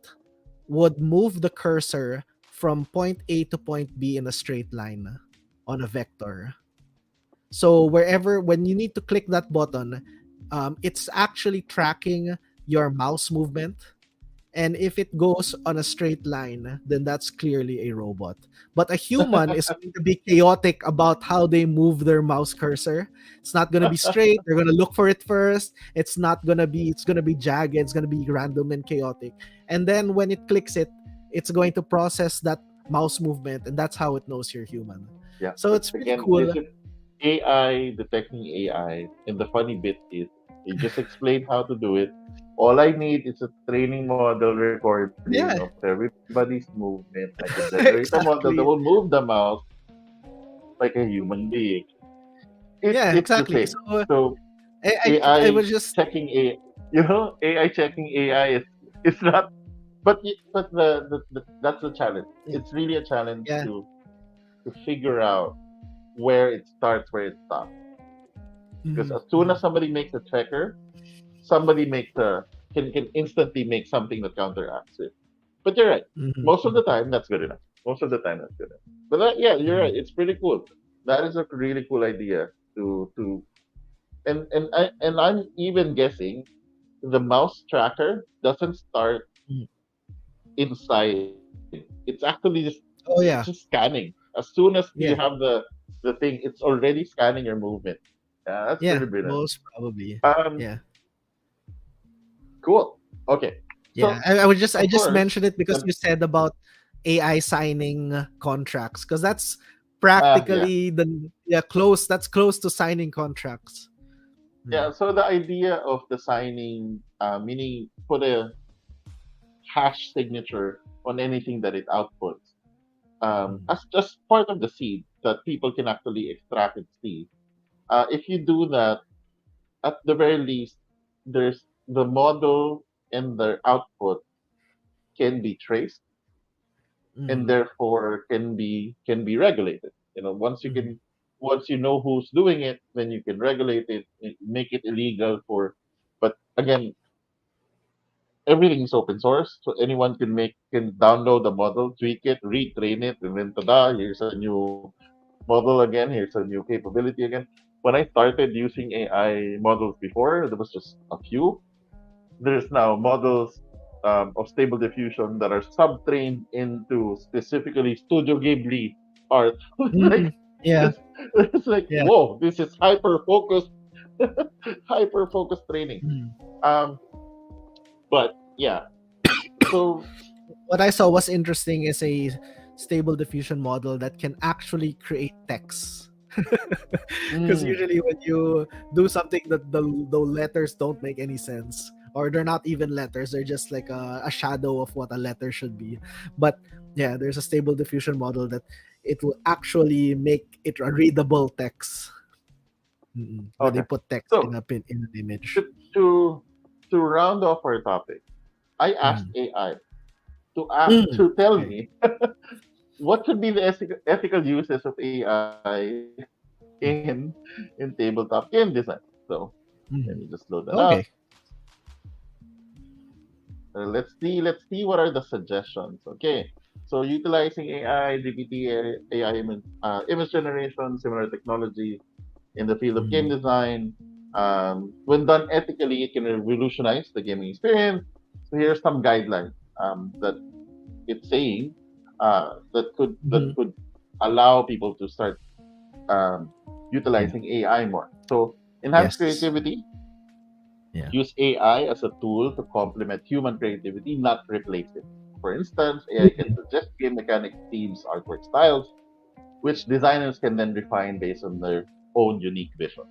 would move the cursor from point A to point B in a straight line on a vector. So wherever when you need to click that button, it's actually tracking your mouse movement, and if it goes on a straight line, then that's clearly a robot. But a human is going to be chaotic about how they move their mouse cursor. It's not going to be straight. They're going to look for it first. It's going to be jagged. It's going to be random and chaotic. And then when it clicks it, it's going to process that mouse movement, and that's how it knows you're human. yeah. So But it's pretty again, cool. this is AI detecting AI, and the funny bit is, you just explain how to do it. All I need is a training model recording of Yeah, everybody's movement. I can generate a model that will move the exactly. mouse like a human being. It's Yeah, the same. exactly. So So I AI was just checking a, AI checking AI is not. But that's the challenge. yeah, It's really a challenge yeah. to figure out where it starts, where it stops. Because Mhm, as soon as mhm, somebody makes a checker, somebody makes a can instantly make something that counteracts it. But you're right. mhm, Most of the mhm, time, that's good enough. Most of the time, that's good enough. But yeah, you're right. mhm, It's pretty cool. That is a really cool idea to and I'm even guessing the mouse tracker doesn't start mhm. inside. It's actually just Oh yeah, scanning. As soon as you have yeah, the thing, it's already scanning your movement. Yeah, that's pretty yeah. brilliant. Most probably, Um, yeah, cool. Okay, yeah. so I of just course, mentioned it because the you said about AI signing contracts, because that's yeah, practically the yeah close. That's close to signing contracts. Yeah. yeah. So the idea of the signing, meaning put a hash signature on anything that it outputs, Mhm, as just part of the seed that people can actually extract and see. If you do that, at the very least, there's the model and the output. can be traced and Mm-hmm. therefore can be regulated. Once you Mm-hmm. can, once you know who's doing it, then you can regulate it, make it illegal for. But again, everything is open source, so anyone can download the model, tweak it, retrain it, and then tada, here's a new model again. Here's a new capability again. When I started using AI models before, there was just a few. There's now models of stable diffusion that are sub-trained into specifically Studio Ghibli art. Mm-hmm. like Yeah. it's, it's like Yeah. whoa, this is hyper focused training. Mm. Um, but yeah, so What I saw was interesting is a stable diffusion model that can actually create text. Because mm, usually when you do something that the letters don't make any sense, or they're not even letters, they're just like a shadow of what a letter should be. But yeah, there's a stable diffusion model that it will actually make it a readable text. When they okay. put text So in an image. to to to round off our topic, I asked Mm. AI Mm. to tell Okay. me what could be the ethical uses of AI in tabletop game design. So let me Mm. just load that up. Okay. Let's see what are the suggestions. Okay, so utilizing AI, GPT, AI image generation, similar technology in the field of game Mm. design. When done ethically, it can revolutionize the gaming experience. So here's some guidelines that it's saying that Mhm. could allow people to start um, Yeah. utilizing AI more. So enhance Yes. creativity. Yeah. Use AI as a tool to complement human creativity, not replace it. For instance, AI can Mhm. suggest game mechanics, themes, artwork styles, which designers can then refine based on their own unique vision.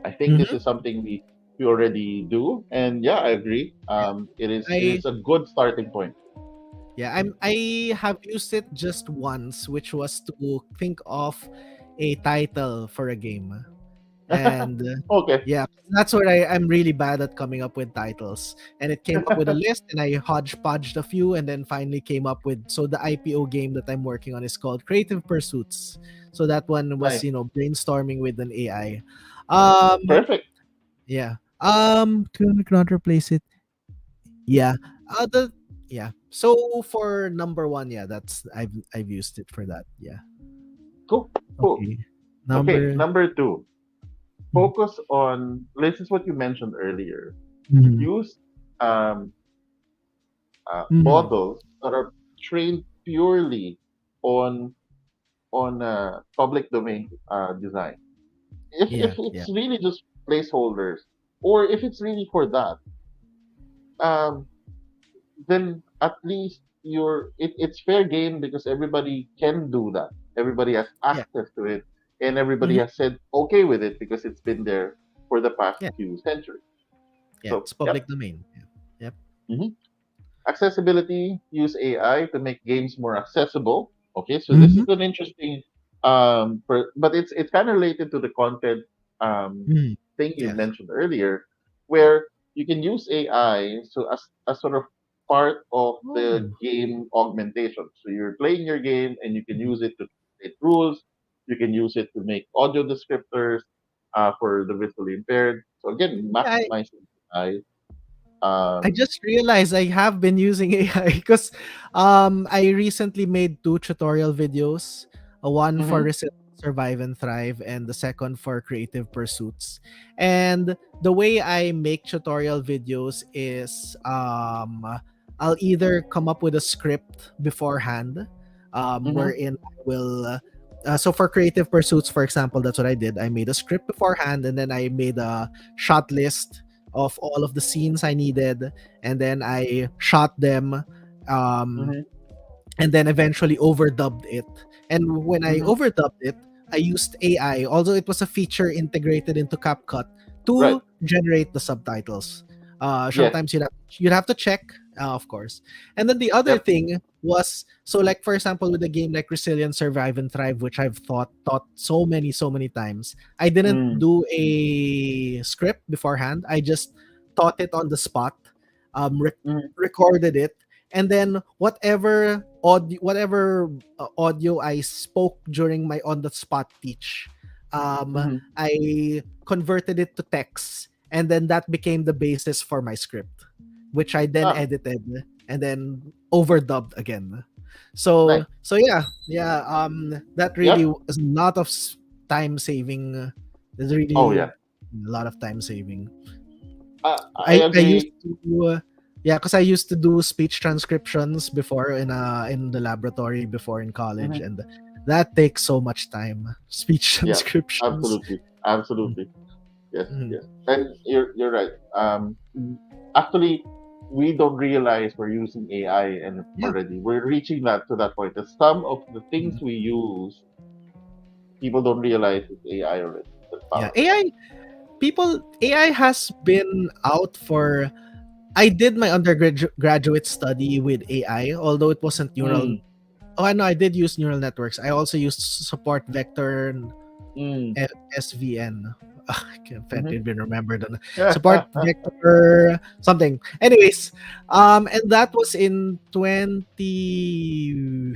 I think this Mhm. is something we already do, and yeah, I agree. Yeah. It is I a good starting point. I have used it just once, which was to think of a title for a game. And Okay, yeah, that's where I'm really bad at coming up with titles. And it came up with a list, and I hodgepodged a few, and then finally came up with, so the IPO game that I'm working on is called Creative Pursuits. So that one was, nice, brainstorming with an AI. Um perfect. yeah. Cannot replace it. Yeah. The yeah. So for number one, yeah, that's I've used it for that. Yeah. Cool, cool. Okay. Okay, Number. number two, Mhm. focus on. This is what you mentioned earlier. Mhm. Use um, Mhm. models that are trained purely on public domain design. If Yeah. Yeah. it's really just placeholders, or if it's really for that, um, then at least it's fair game because everybody can do that. Everybody has Yeah. access to it, and everybody Mhm. has said okay with it because it's been there for the past Yeah. few centuries. Yeah. So It's yep. public domain. Yeah. Yep. Mhm. Accessibility, use AI to make games more accessible. Okay, so this Mhm. is an interesting but it's kind of related to the content Mhm. thing you Yes. mentioned earlier, Yeah. where you can use AI so as sort of part of the Oh. game augmentation. So you're playing your game and you can Mhm. use it to create rules. You can use it to make audio descriptors for the visually impaired. So again, Yeah. maximizing AI. I Um, just realized I have been using AI because I recently made two tutorial videos, one for mhm, Survive and Thrive, and the second for Creative Pursuits. And the way I make tutorial videos is I'll either come up with a script beforehand, mhm, wherein I will so for Creative Pursuits, for example, that's what I did. I made a script beforehand, and then I made a shot list of all of the scenes I needed, and then I shot them, um, mhm, and then eventually overdubbed it. And when I mhm. overdubbed it, I used AI, although it was a feature integrated into CapCut, Right. to generate the subtitles. Yes. Sometimes you'd have to check, of course. And then the other Yep. thing was, so like for example with a game like Resilient, Survive, and Thrive, which I've taught so many times, I didn't Mm, do a script beforehand. I just taught it on the spot, mhm, recorded it, and then whatever audio I spoke during my on the spot teach, Mm-hmm. I converted it to text, and then that became the basis for my script, which I then Ah, edited and then overdubbed again. nice. So yeah, that really Yep. was a lot of time saving. There's Oh really yeah. a lot of time saving. I I used agree. to yeah, because I used to do speech transcriptions before in the laboratory before in college, Mm-hmm. and that takes so much time. Speech Yeah. transcriptions. Absolutely. Absolutely. Yes. Mhm. Yes. And you're right. Actually, we don't realize we're using AI and Yeah. already we're reaching that to that point. That some of the things Mhm. we use, people don't realize it's AI already. That's Yeah. powerful. AI has been out for. I did my undergraduate study with AI, although it wasn't neural. Mm, Oh, I know I did use neural networks. I also used support vector and mm, SVN. I can't mm-hmm. even remember the support vector something. Anyways, and that was in 2011.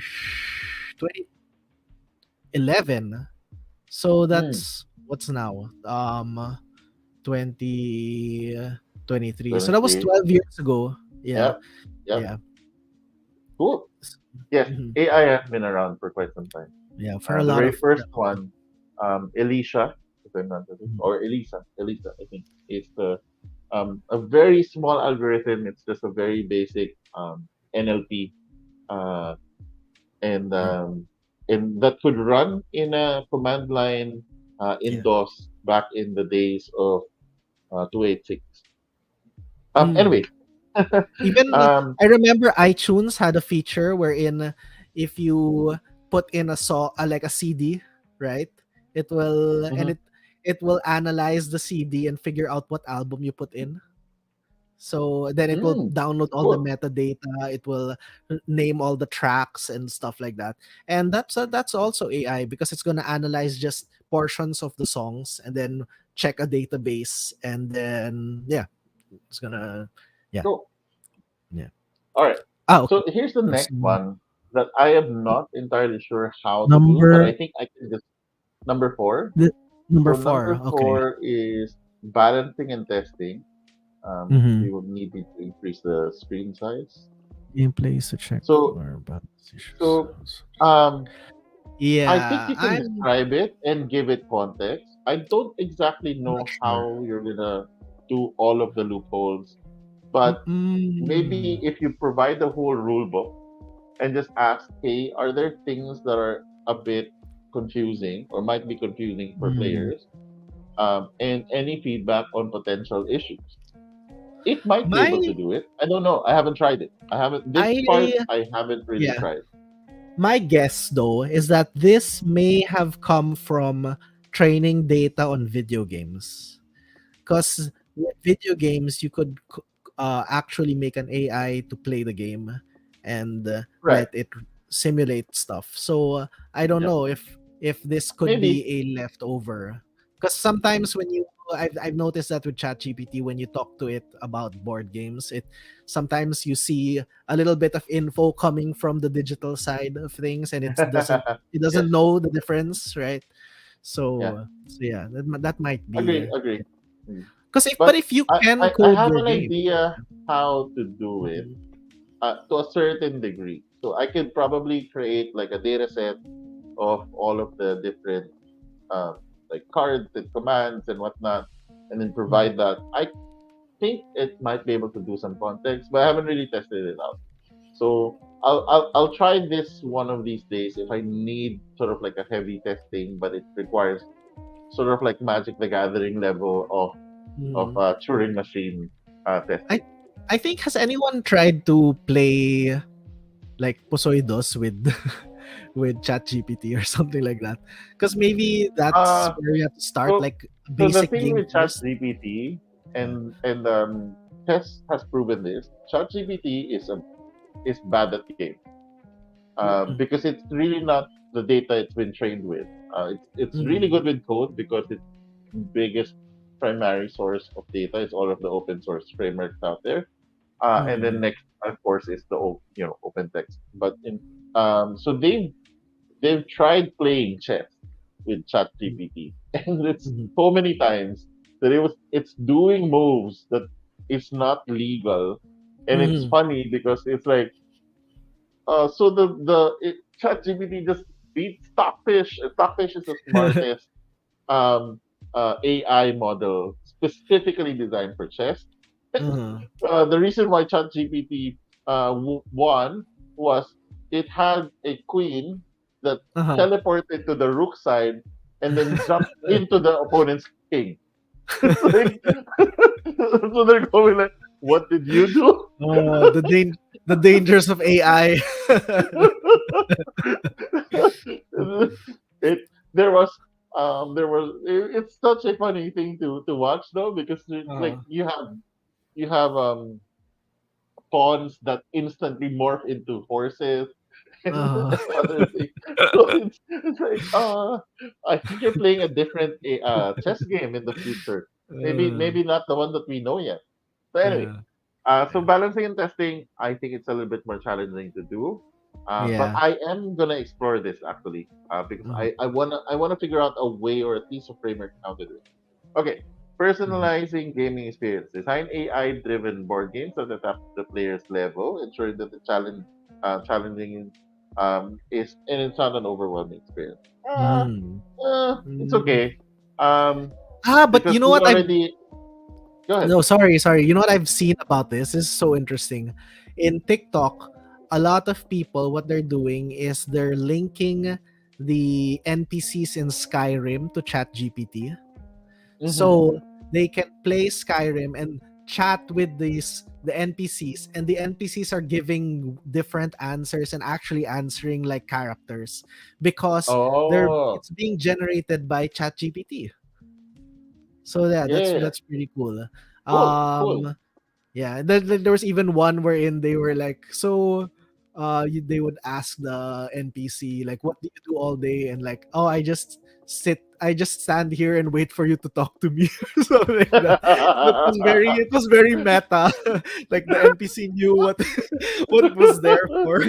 So mm, that's what's now 2023. So that was 23. 12 years ago. Yeah, Yep. Yep. yeah. Cool. Yes, Mhm. AI has been around for quite some time. Yeah, for a The lot very of first one, Elisha, if I'm not mistaken, Mhm. or Elisa, I think, is the a very small algorithm. It's just a very basic NLP, uh, and Mm. um, and that could run in a command line in Yeah. DOS back in the days of 286. Mm. Anyway, Even um, I remember iTunes had a feature wherein if you put in a song like a CD, right? It will and mhm. it will analyze the CD and figure out what album you put in. So then it will Mm, download all the cool. metadata. It will name all the tracks and stuff like that. And that's also AI because it's gonna analyze just portions of the songs and then check a database and then yeah, it's gonna yeah Cool. yeah. All right. Ah, okay. So here's the That's next one that I am not entirely sure how to do, but number I think I can just number four. the number So 4. number Okay. four is balancing and testing. Mm-hmm. You will need me to increase the screen size. Gameplays to check So for balance issues. so um I think Yeah, you can I'm describe it and give it context. I don't exactly not know sure. how you're gonna do all of the loopholes, but maybe Mm-mm. if you provide the whole rule book and just ask, hey, are there things that are a bit confusing or might be confusing for Mm. players? And any feedback on potential issues. It might be able My to do it. I don't know. I haven't tried it. I haven't. This part I I haven't really yeah. tried. My guess though is that this may have come from training data on video games. Because with video games, you could actually make an AI to play the game and Right. let it simulate stuff. So I don't Yep. know if this could be Maybe. a leftover. Because sometimes when I've noticed that with ChatGPT, when you talk to it about board games, it sometimes you see a little bit of info coming from the digital side of things, and it doesn't Yes. know the difference, right? Yeah. So yeah, that might be Agree. Agree. Mm. but But if you I, can I, I code have your an game. idea how to do it Mhm. to a certain degree. So I could probably create like a data set of all of the different like cards and commands and whatnot, and then Mhm. provide that. I think it might be able to do some context, but I haven't really tested it out. So I'll try this one of these days if I need sort of like a heavy testing, but it requires sort of like Magic the Gathering level of Mhm. Turing machine I testing. I think has anyone tried to play like Posoidos with with ChatGPT or something like that? Because maybe that's Uh where you have to start so like a so the basic thing game with first. ChatGPT Yeah. and Test has proven this. ChatGPT is bad at games Mm, because it's really not the data it's been trained with. It's really mm, good with code because its biggest primary source of data is all of the open source frameworks out there. And then Mm. next, of course, is the open text. But so they've tried playing chess with ChatGPT, and it's Mhm. so many times that it's doing moves that is not legal, and it's Mhm. funny because it's like so ChatGPT just beat Stockfish. Stockfish is the smartest um AI model specifically designed for chess. Uh-huh. The reason why ChatGPT won was it had a queen that Uh-huh. teleported to the rook side and then jumped into the opponent's king. It's like so they're going like, "What did you do?" Oh, the dangers of AI. it it's such a funny thing to watch though because like Uh, you have pawns that instantly morph into horses and uh, other things. So it's like, I think you're playing a different chess game in the future. uh, Maybe not the one that we know yet. So anyway, uh, so yeah. balancing and testing, I think it's a little bit more challenging to do. But Yeah. I am gonna explore this actually, because Mhm. I wanna figure out a way or at least a framework how to do it. Okay, Mhm. personalizing gaming experience. Design AI-driven board games that adapt to the player's level, ensuring that the challenging is and it's not an overwhelming experience. Mm. It's Mm. okay. Um, But you because know we what? already go ahead. No, sorry. You know what I've seen about this? This is so interesting. In TikTok, a lot of people, what they're doing is they're linking the NPCs in Skyrim to ChatGPT. Mm-hmm. So they can play Skyrim and chat with the NPCs, and the NPCs are giving different answers and actually answering like characters because Oh, it's being generated by ChatGPT. So yeah, yeah. that's pretty cool. Cool, cool. Um yeah, there was even one wherein they were like, so they would ask the NPC like, what do you do all day? And like, oh, I just stand here and wait for you to talk to me or something like that. It was very meta. Like the NPC knew what it was there for.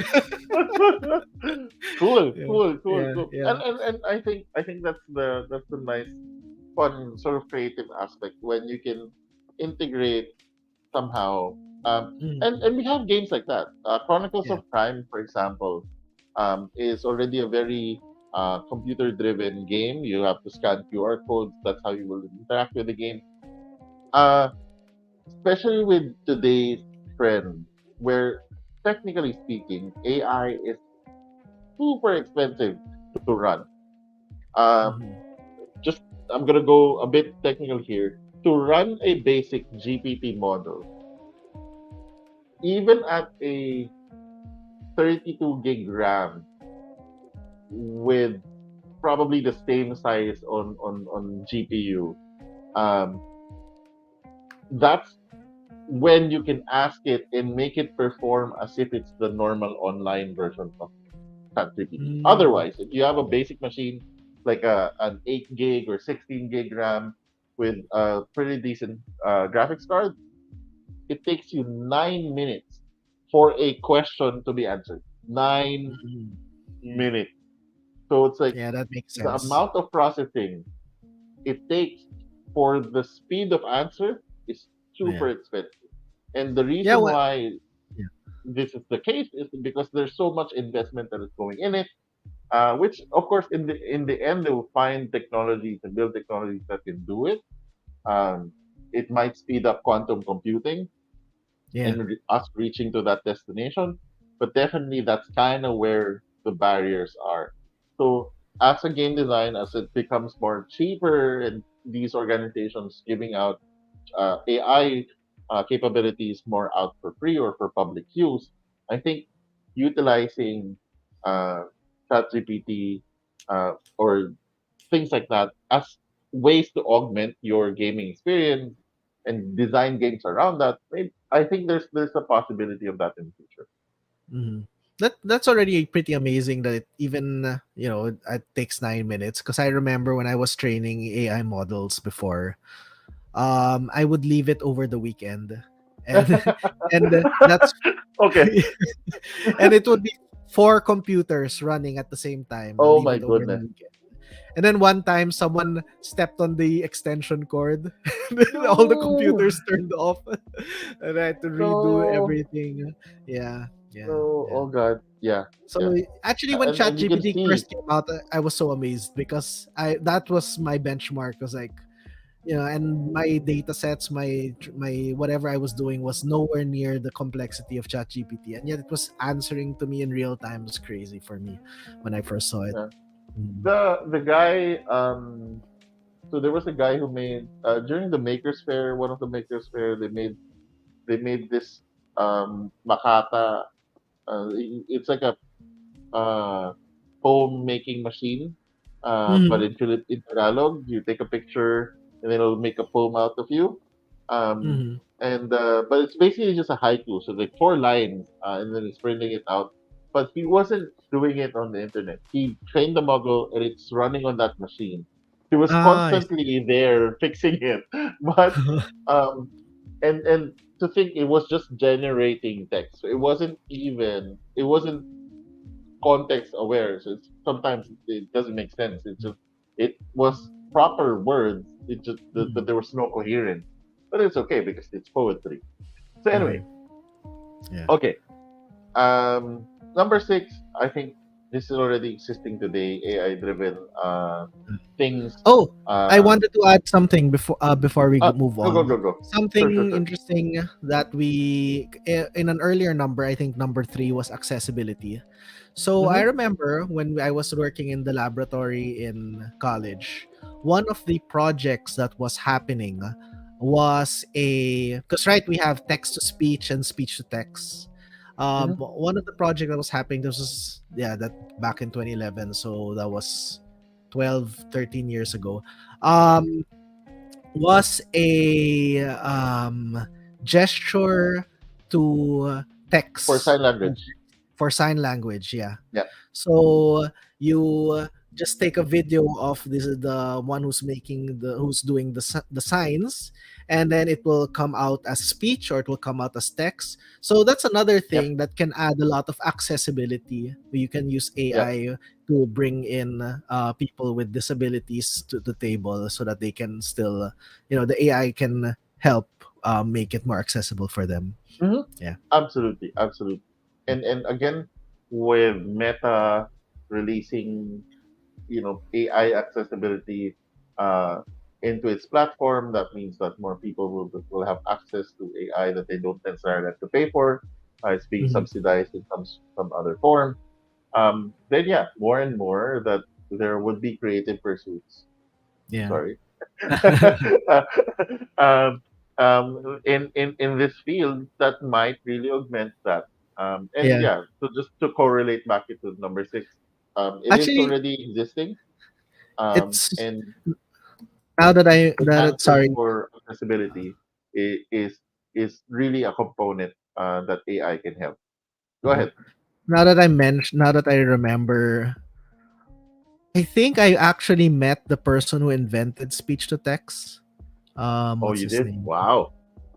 Cool, Yeah, cool, cool, yeah, cool. yeah. And I think that's the nice, fun sort of creative aspect when you can integrate somehow. And Mhm. we have games like that. Chronicles Yeah, of Crime, for example, is already a very computer-driven game. You have to scan QR codes. That's how you will interact with the game. Uh, Especially with today's trend, where technically speaking, AI is super expensive to run. Uh, mhm. just I'm gonna go a bit technical here. To run a basic GPT model, even at a 32 gig RAM with probably the same size on GPU, um, that's when you can ask it and make it perform as if it's the normal online version of ChatGPT. Mm, Otherwise, if you have a basic machine like an 8 gig or 16 gig RAM with a pretty decent graphics card, it takes you 9 minutes for a question to be answered. Nine mhm. minutes. So it's like Yeah, that makes the sense. amount of processing it takes for the speed of answer is Yeah. super expensive. And the Yeah, reason well, why yeah. this is the case is because there's so much investment that is going in it. Which of course in the end they will find technologies and build technologies that can do it. Um, it might speed up quantum computing Yeah. and us reaching to that destination, but definitely that's kind of where the barriers are. So as a game design, as it becomes more cheaper and these organizations giving out AI capabilities more out for free or for public use, I think utilizing uh, ChatGPT or things like that as ways to augment your gaming experience and design games around that. I think there's a possibility of that in the future. Mhm. That's already pretty amazing that it even it takes 9 minutes. Because I remember when I was training AI models before, I would leave it over the weekend, and that's Okay. and it would be four computers running at the same time. Oh Leave my it over the goodness. weekend. And then one time, someone stepped on the extension cord, and then all the No. computers turned off, and I had to redo No. everything. Yeah, yeah, No. yeah. Oh God. Yeah. Yeah. So actually, when And you can ChatGPT see. first came out, I was so amazed because I that was my benchmark. It was like, and my data sets, my whatever I was doing was nowhere near the complexity of ChatGPT, and yet it was answering to me in real time. It was crazy for me when I first saw it. Yeah. Mm. The guy. So there was a guy who made during the Makers Fair. One of the Makers Fair, they made this Makata. It's like a uh, poem making machine. But Mhm. in Tagalog, you take a picture and then it'll make a poem out of you. Um, Mhm. and but it's basically just a haiku, so like four lines, and then it's printing it out. But he wasn't doing it on the internet. He trained the model, and it's running on that machine. He was Ah, I see. constantly there fixing it, but um, and to think it was just generating text. So it wasn't context aware. So sometimes it doesn't make sense. It was proper words. It just but Mhm. there was no coherence. But it's okay because it's poetry. So anyway, Mhm. Yeah. okay. Number six. I think this is already existing today. AI driven things. Oh, I Uh, wanted to add something before we move go go on. go go. Sure sure Something sure. interesting that in an earlier number, I think number three was accessibility. So I Mm-hmm, remember when I was working in the laboratory in college, one of the projects that was happening was because right, we have text to speech and speech to text. mm-hmm, One of the project that was happening, this was, yeah, that back in 2011, so that was 12, 13 years ago, um was a gesture to for text sign language. for sign language. Yeah. Yeah. So you just take a video of the one who's doing the signs, and then it will come out as speech or it will come out as text. So that's another Yep. thing that can add a lot of accessibility. You can use Yep. AI to bring in people with disabilities to the table so that they can still, the AI can help make it more accessible for them. Mm-hmm. Yeah. Absolutely, absolutely. And again, with Meta releasing, AI accessibility uh, into its platform, that means that more people will have access to AI that they don't necessarily have to pay for. It's being Mhm. subsidized in some other form. Then yeah, more and more that there would be creative pursuits. Yeah. Sorry. um, in this field that might really augment that. And Yeah. yeah, so just to correlate back into number six, it is Actually, already existing, it's and sorry. enhancement for accessibility is really a component that AI can help. Go Mhm. ahead. Now that I remember, I think I actually met the person who invented speech to text. Oh, What's you his did? name? Wow.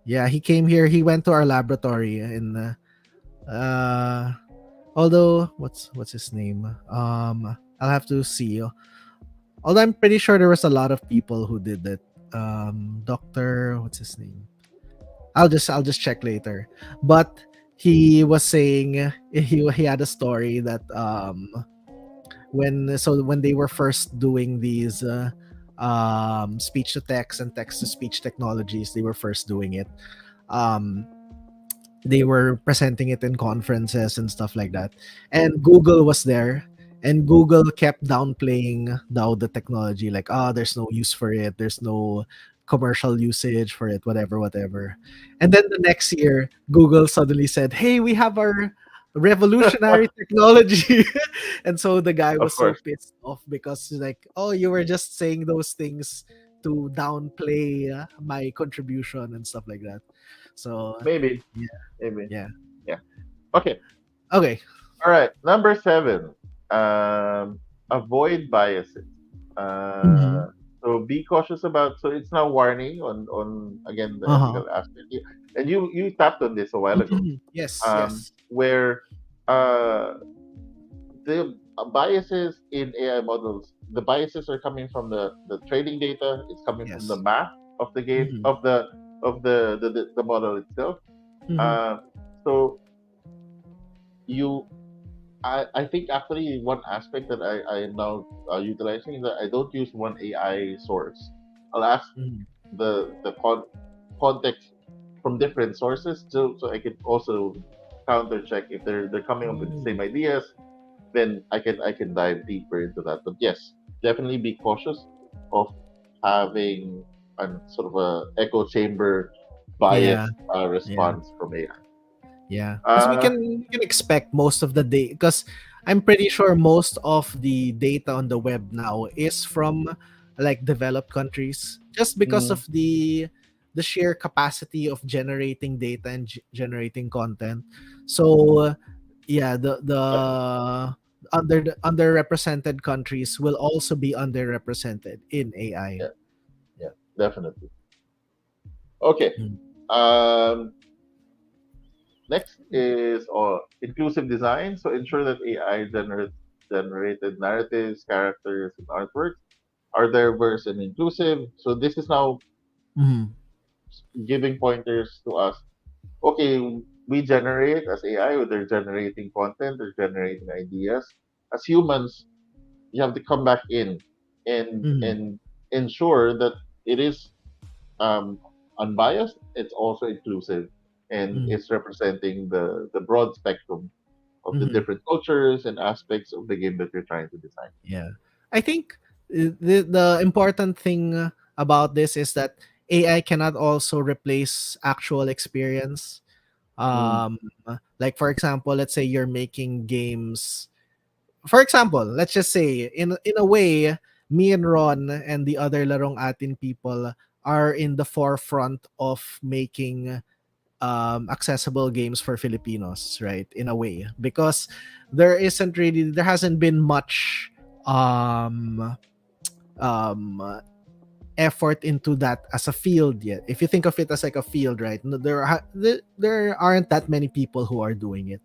Yeah, he came here. He went to our laboratory in uh although what's his name? I'll have to see. Although I'm pretty sure there was a lot of people who did that. Doctor, what's his name? I'll just check later. But he was saying he had a story that when they were first doing these speech to text and text to speech technologies, they were first doing it. Um, they were presenting it in conferences and stuff like that, and Google was there, and Google kept downplaying the technology, like, there's no use for it, there's no commercial usage for it, whatever. And then the next year, Google suddenly said, hey, we have our revolutionary technology. And so the guy Of was so course. pissed off because he's like, oh, you were just saying those things to downplay my contribution and stuff like that. So Maybe. yeah, Maybe. yeah. Yeah. Okay. Okay. All right, number seven. Um, avoid biases. Uh, Mhm. So be cautious about. So it's now warning on again the Uh-huh. ethical aspect. And you tapped on this a while ago, Yes, yes. where the biases in AI models, the biases are coming from the training data. It's coming from the Yes. math of the game Mm-hmm. of the model itself. Mm-hmm. Uh, so you I think actually one aspect that I am now utilizing is that I don't use one AI source. I'll ask Mm-hmm. the context from different sources so I can also counter check if they're coming up with the Mm. same ideas. Then I can dive deeper into that. But yes, definitely be cautious of having a sort of a echo chamber Yeah, bias yeah. response from AI. Yeah, because we Uh, can expect most of the day. Because I'm pretty sure most of the data on the web now is from like developed countries, just because mm, of the sheer capacity of generating data and generating content. So yeah, the yeah, underrepresented countries will also be underrepresented in AI. yeah, yeah, definitely. Okay. Mm. Um, Next is inclusive design. So ensure that AI generated narratives, characters, and artworks are diverse and inclusive. So this is now Mhm. giving pointers to us. Okay, we generate as AI, they're generating content, they're generating ideas. As humans, you have to come back in Mhm. and ensure that it is um, unbiased. It's also inclusive, and Mhm. it's representing the broad spectrum of the Mhm. different cultures and aspects of the game that you're trying to design. Yeah. I think the important thing about this is that AI cannot also replace actual experience. Mm, Um like for example, let's say you're making games. For example, let's just say in a way me and Ron and the other Larong Atin people are in the forefront of making accessible games for Filipinos, right? In a way, because there hasn't been much um um effort into that as a field yet. If you think of it as like a field, right? There aren't that many people who are doing it,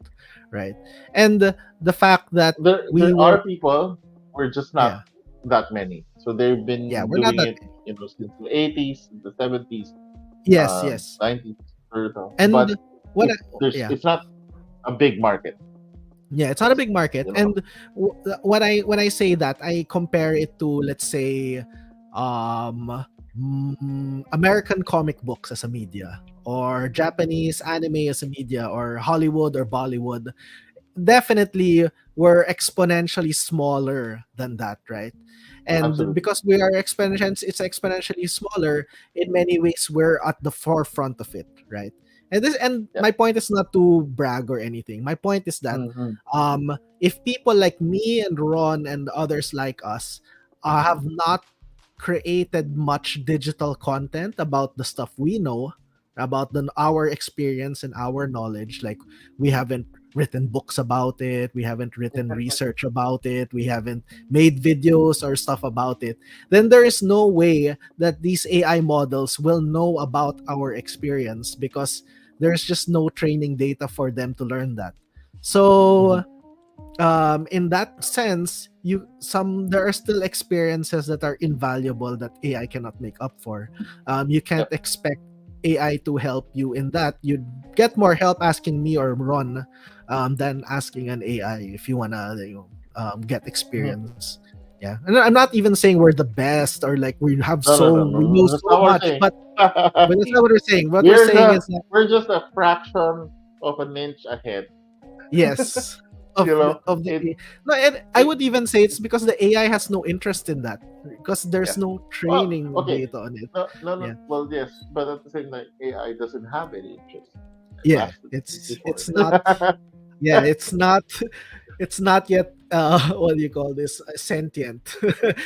right? And the fact that we there were are people, we're just yeah, not that many. So they've yeah, been we're not doing that it, since the 80s, the 70s, yes, yes. 90s, And but what yeah, it's not a big market. yeah, it's not a It's big market. you know And when I say that, I compare it to, let's say, um American comic books as a media, or Japanese anime as a media, or Hollywood or Bollywood. Definitely we're exponentially smaller than that, right? And absolutely. because we are exponentially it's exponentially smaller, in many ways we're at the forefront of it, right? And Yeah. my point is not to brag or anything. My point is that Mm-hmm. if people like me and Ron and others like us have not created much digital content about the stuff we know, about our experience and our knowledge, like we haven't written books about it, we haven't written research about it, we haven't made videos or stuff about it, then there is no way that these AI models will know about our experience, because there's just no training data for them to learn that. Mm-hmm. So in that sense, there are still experiences that are invaluable that AI cannot make up for. You can't Yep. expect AI to help you in that. You'd get more help asking me or Ron than asking an AI if you wanna get Mm-hmm. experience. Yeah, and I'm not even saying we're the best or like No, no, no, we no, know no. That's so not what we're much, saying. but that's not what we're saying. What we're we're saying is the that we're just a fraction of an inch ahead. yes, you know, of the it no, and I it would even say it's because the AI has no interest in that, because there's yeah. no Well, training okay. data on it. No, no, no. Yeah, Well, yes, but at the same time, AI doesn't have any interest. I've yeah, asked this it's before. it's not yeah, it's not yet what do you call this, sentient.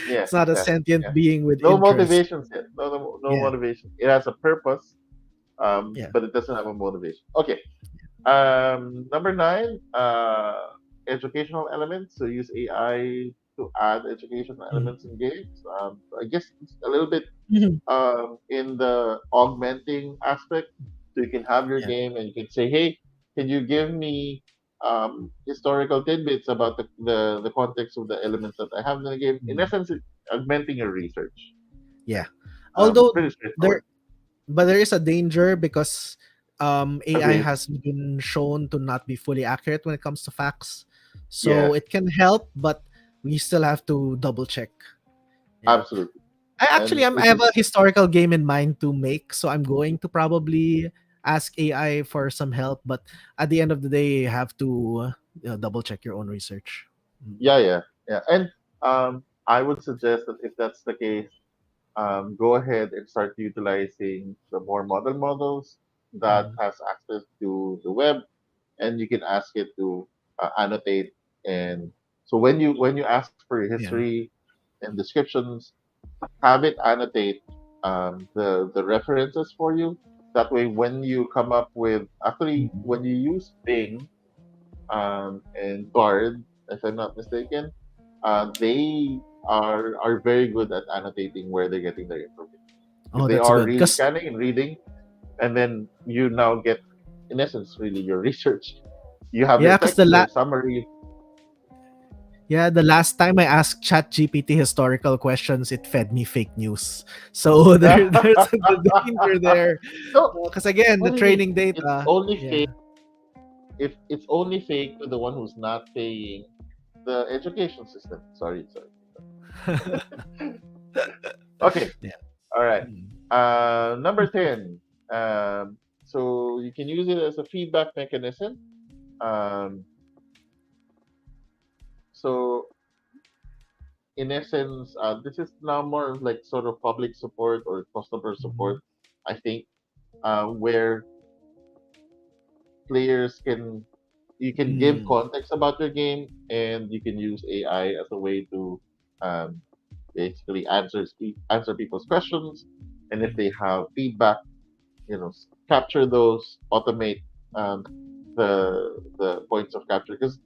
Yes, It's not a exactly. sentient Yeah. being with No interest. motivations yet. No Yeah, motivation. It has a purpose, yeah. but it doesn't have a motivation. Okay. Number nine, educational elements. So use AI to add educational Mhm. elements in games. I guess it's a little bit Mhm. in the augmenting aspect. So you can have your Yeah. game and you can say, hey, can you give me historical tidbits about the context of the elements that I have in the game? In Mhm. essence, it's augmenting your research. Yeah. Pretty Although straightforward. there but there is a danger because AI Agreed. has been shown to not be fully accurate when it comes to facts. So Yes, it can help, but we still have to double check. Yeah. absolutely. I actually And I which have a is, historical game in mind to make, so I'm going to probably ask AI for some help, but at the end of the day, you have to double check your own research. Mm. yeah, yeah, yeah. And I would suggest that if that's the case, go ahead and start utilizing the more modern models that Mhm. has access to the web, and you can ask it to annotate. And so when you ask for Yeah. history and descriptions, have it annotate the references for you. That way, when you come up with, actually Mhm. when you use Bing and Bard, if I'm not mistaken, they are very good at annotating where they're getting their information. If Oh, they that's are good. really Cause scanning and reading, and then you now get, in essence, really your research. You have their yeah, cause text, their summary. the last time I asked ChatGPT historical questions, it fed me fake news. So there's the danger there. So Because again, what the do you mean? training It's data. only fake Yeah. if it's only fake to the one who's not paying the education system. Sorry, sorry. Okay, Yeah. all right. Mm. Number 10. So you can use it as a feedback mechanism. Um, so in essence, this is now more of like sort of public support or customer support, Mhm. I think, where players can, you can give Mm. context about your game, and you can use AI as a way to um, basically answer people's questions, and if they have feedback, capture those, automate um, the points of capture. Because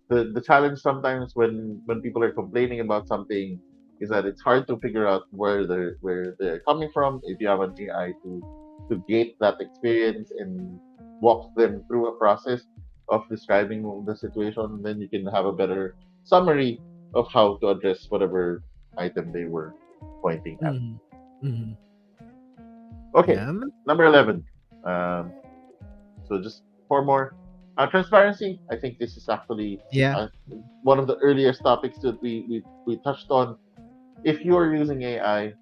the challenge sometimes when people are complaining about something is that it's hard to figure out where they're coming from. If you have an AI to gate that experience and walk them through a process of describing the situation, then you can have a better summary of how to address whatever item they were pointing at. Mhm. Mhm. Okay, Yeah. number 11. Um, so just four more. Transparency. I think this is actually Yeah. uh, one of the earliest topics that we touched on. If you're using AI,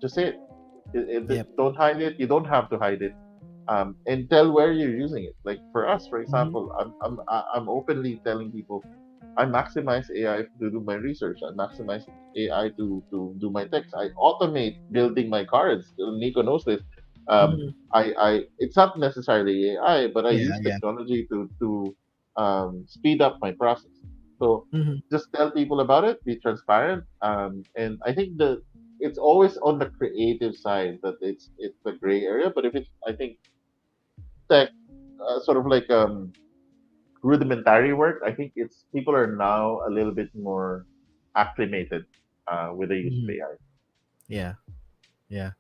just say it. Yep. Don't hide it. You don't have to hide it. And tell where you're using it. Like for us, for Mhm. example, I'm openly telling people I maximize AI to do my research. I maximize AI to do my text. I automate building my cards. Nico knows this. Mhm. It's not necessarily AI, but I Yeah. use Yeah. technology to speed up my process. So Mhm. just tell people about it. Be transparent. And I think it's always on the creative side that it's the gray area. But if it's, I think, tech, sort of like rudimentary work, I think it's people are now a little bit more acclimated with the use of Mhm. AI. Yeah. Yeah.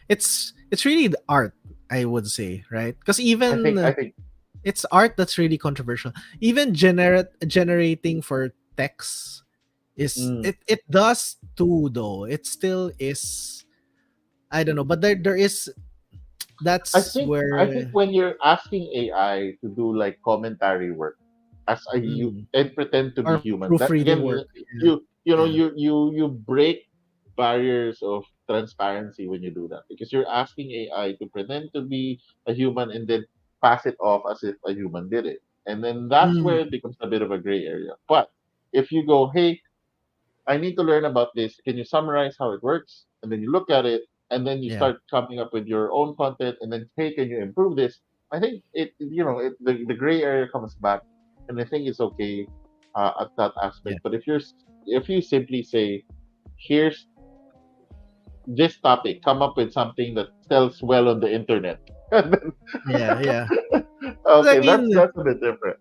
It's really the art, I would say, right? Because I even think I think it's art that's really controversial. Even generating for text is mm, it does too though. It still is, I don't know, but there is, that's I think where when you're asking AI to do like commentary work as a you mm, and pretend to be or human, that proofreading again, work. Yeah. you know Yeah. you break barriers of transparency when you do that, because you're asking AI to pretend to be a human and then pass it off as if a human did it, and then that's Mm, where it becomes a bit of a gray area. But if you go, hey, I need to learn about this. Can you summarize how it works? And then you look at it, and then you yeah. start coming up with your own content, and then, hey, can you improve this? I think the gray area comes back, and I think it's okay at that Yeah. aspect. But if you simply say, here's this topic, come up with something that sells well on the internet, and Yeah. Yeah. then, I okay, mean, that's a bit different.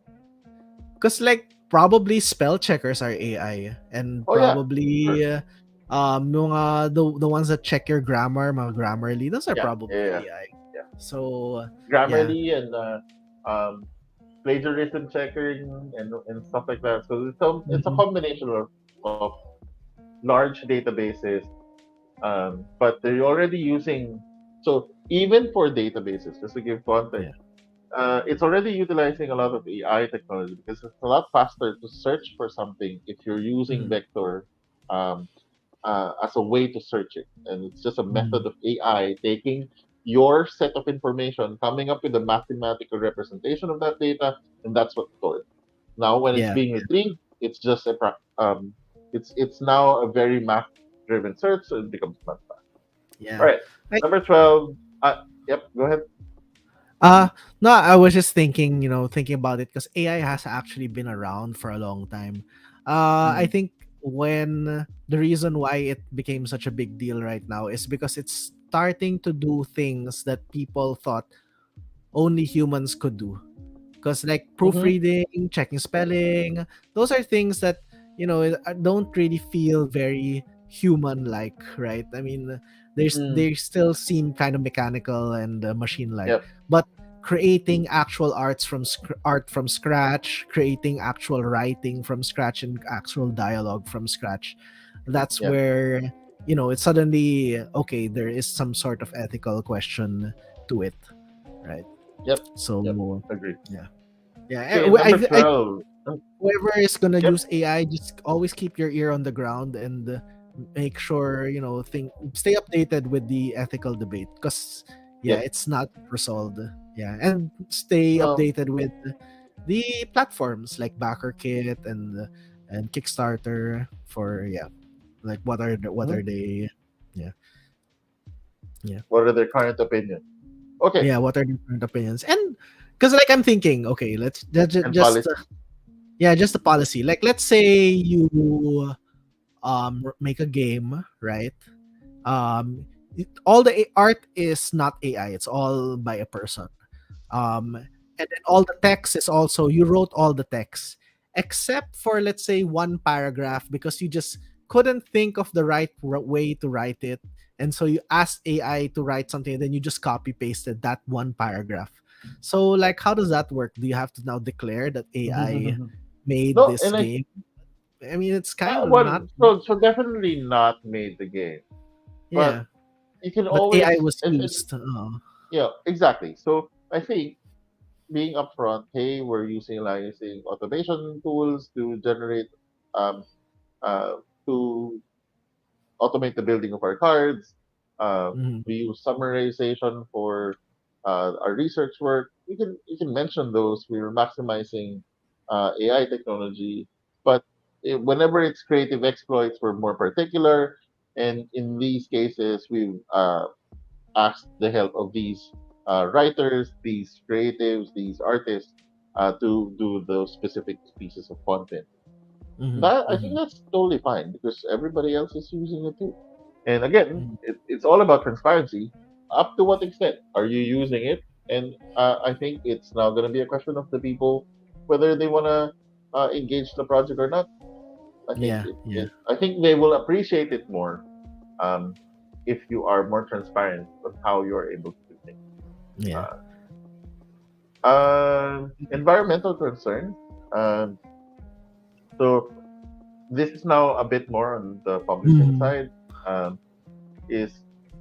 because like probably spell checkers are AI, and Oh yeah, probably sure. the ones that check your grammar, mga Grammarly, those are Yeah, yeah, probably yeah, AI. yeah. So yeah. Grammarly and um, plagiarism checking and stuff like that. So it's a Mhm. combination of large databases, but they're already using. So even for databases, just to give Yeah. context, it's already utilizing a lot of AI technology because it's a lot faster to search for something if you're using Mhm. vector um, as a way to search it. And it's just a method Mhm. of AI taking your set of information, coming up with a mathematical representation of that data, and that's what's stored. Now, when it's Yeah. being retrieved, it's just it's now a very math-driven search, so it becomes much faster. All Yeah. right, I, number yeah. 12. Yep, go ahead. Uh no, I was just thinking, thinking about it because AI has actually been around for a long time. I Mm, think when the reason why it became such a big deal right now is because it's starting to do things that people thought only humans could do. Because like mm-hmm, proofreading, checking spelling, those are things that don't really feel very human like, right? I mean, mm, they still seem kind of mechanical and machine like, yep, but creating actual art from scratch, creating actual writing from scratch and actual dialogue from scratch, that's yep, where it's suddenly okay, there is some sort of ethical question to it, right? yep, yep. So Agree. yeah. Yeah, Okay, number I 12. whoever is gonna Yep, use AI, just always keep your ear on the ground and make sure think stay updated with the ethical debate because yeah, yep. it's not resolved. Yeah, and stay Well, updated with the platforms like BackerKit and Kickstarter for like what mhm. are they? Yeah, yeah, What are their current opinions? Okay, yeah. What are their current opinions? And because like I'm thinking, okay, let's and just policy. yeah, just the policy. Like let's say you make a game, right? All the art is not AI, it's all by a person. And then all the text is also you wrote all the text except for let's say one paragraph because you just couldn't think of the right way to write it, and so you asked AI to write something and then you just copy pasted that one paragraph. So like how does that work? Do you have to now declare that AI made No, this and game? I mean, it's kind of not. one so definitely not made the game, but Yeah, you can but AI always was and used. yeah, exactly. So I think being upfront, hey, we're using automation tools to generate um uh to automate the building of our cards. Mhm. We use summarization for our research work. You can mention those. We're maximizing AI technology, but whenever it's creative exploits, we're more particular. And in these cases, we've asked the help of these writers, these creatives, these artists to do those specific pieces of content. Mhm. That I think Mhm. that's totally fine because everybody else is using it too. And again, Mhm. it's all about transparency. Up to what extent are you using it? And I think it's now going to be a question of the people whether they want to engage the project or not. Yeah. Yeah. I think they will appreciate it more um, if you are more transparent on how you are able to do things. Yeah. Environmental concerns. Um, so this is now a bit more on the publishing Mhm. side. Um, is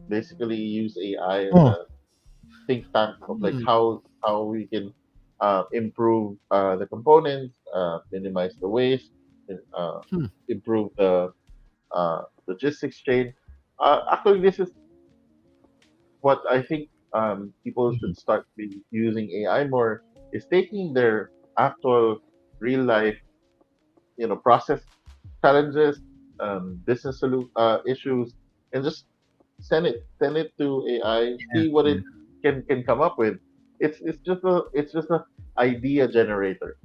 basically use AI as Oh. a think tank of like Hmm. how we can improve the components, minimize the waste, and, Hmm. improve the logistics chain. Actually, this is what I think people Mhm. should start using AI more is taking their actual real life process challenges, issues, and just send it to AI, Yeah. see what Yeah. it can come up with. It's just a idea generator,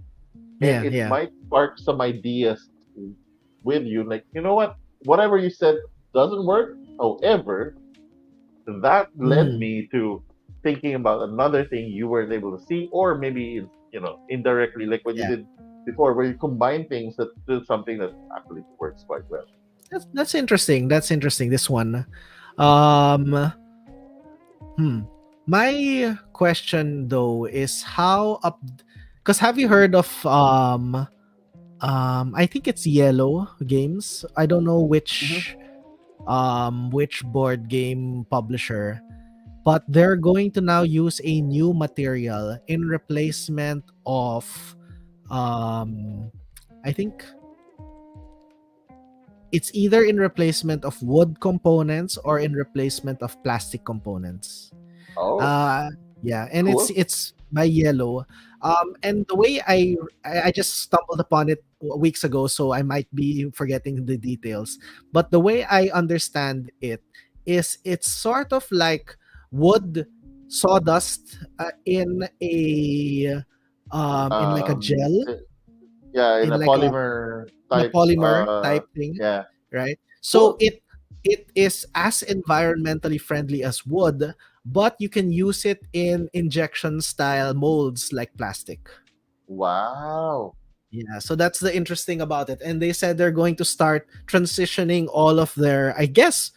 and Yeah. it Yeah. might spark some ideas with you. Like whatever you said doesn't work. However, that led Mhm. me to thinking about another thing you weren't able to see, or maybe indirectly, like what you Yeah. did. before, where you combine things that do something that actually works quite well. That's interesting. That's interesting. This one. Um, hmm. My question though is how up, because have you heard of I think it's Yellow Games. I don't know Hmm. which board game publisher, but they're going to now use a new material in replacement of um I think it's either in replacement of wood components or in replacement of plastic components. Oh, Uh yeah, and cool. it's by Yellow. And the way I just stumbled upon it weeks ago, so I might be forgetting the details. But the way I understand it is it's sort of like wood sawdust in like a Um, gel, eh, yeah, in in a like a polymer in a type. polymer type thing, Yeah, right? So cool. it is as environmentally friendly as wood, but you can use it in injection style molds like plastic. Wow. Yeah, so that's the interesting about it. And they said they're going to start transitioning all of their, I guess,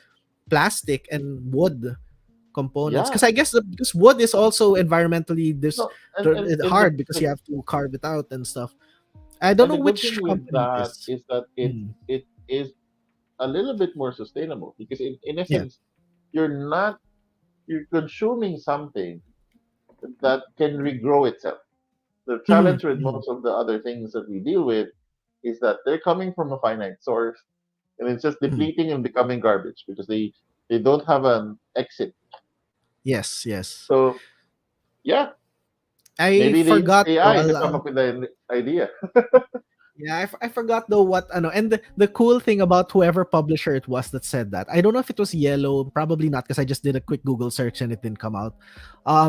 plastic and wood components. Yeah. Because because wood is also environmentally No, and hard because you have to carve it out and stuff. I don't and know the good which thing with company it that is. is that Hmm. it is a little bit more sustainable because in Yeah. essence you're not you're consuming something that can regrow itself. The Hmm. challenge with Hmm. most of the other things that we deal with is that they're coming from a finite source and it's just Hmm. depleting and becoming garbage because they don't have an exit. Yes, yes. So yeah, I maybe they use forgot though. AI to come up with an idea. Yeah, I forgot though what ano. And the cool thing about whoever publisher it was that said that, I don't know if it was Yellow, probably not because I just did a quick Google search and it didn't come out.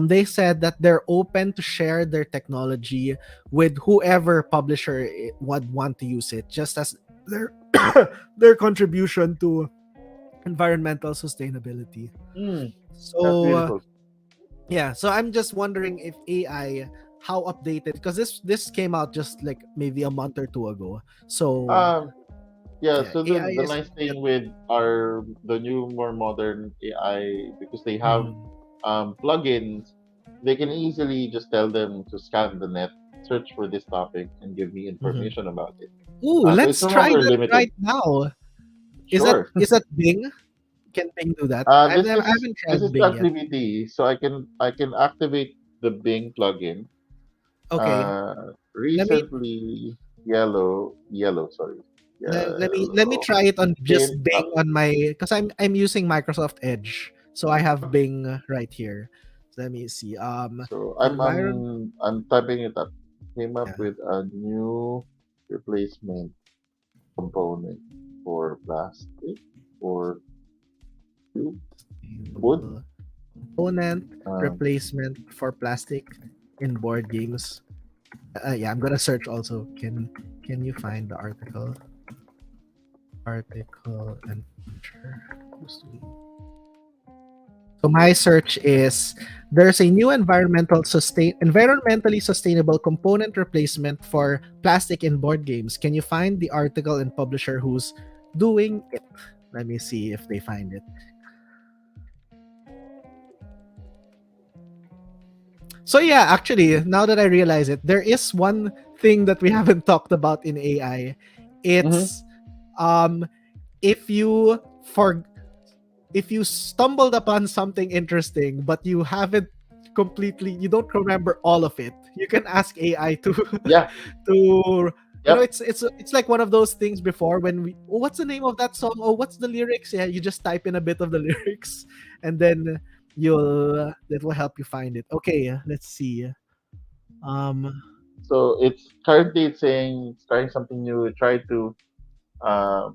They said that they're open to share their technology with whoever publisher would want to use it, just as their their contribution to environmental sustainability. Hmm, that's So beautiful. yeah, so I'm just wondering if AI, how updated, because this came out just like maybe a month or two ago. So Um, yeah. yeah, So AI the is nice thing with our the new more modern AI because they have mhm, plugins, they can easily just tell them to scan the net, search for this topic, and give me mhm. information about it. Ooh, So it's let's no try longer that limited. right now. Sure. Is that Bing? Can Bing do that? I haven't This tried is Bing yet. ChatGPT, so I can activate the Bing plugin. Okay, let me Recently, yellow, sorry, let me yellow. try it on just Been Bing up. on my, because I'm using Microsoft Edge, so I have Bing right here. So let me see. So Environ. I'm typing it up. Came up Yeah. with a new replacement component for plastic, for tube, wood. Sustainable component Um, replacement for plastic in board games. Yeah, I'm gonna search also. Can you find the article and feature? So my search is, there's a new environmentally sustainable component replacement for plastic in board games. Can you find the article and publisher who's doing it? Let me see if they find it. So yeah, actually, now that I realize it, there is one thing that we haven't talked about in AI. mhm. It's um if you for if you stumbled upon something interesting but you don't remember all of it, you can ask AI to Yeah, to yep. it's like one of those things before when we, oh, what's the name of that song, oh, what's the lyrics, yeah, you just type in a bit of the lyrics and then you'll that will help you find it. Okay, let's see. um So it's saying it's trying something new. Try to uh,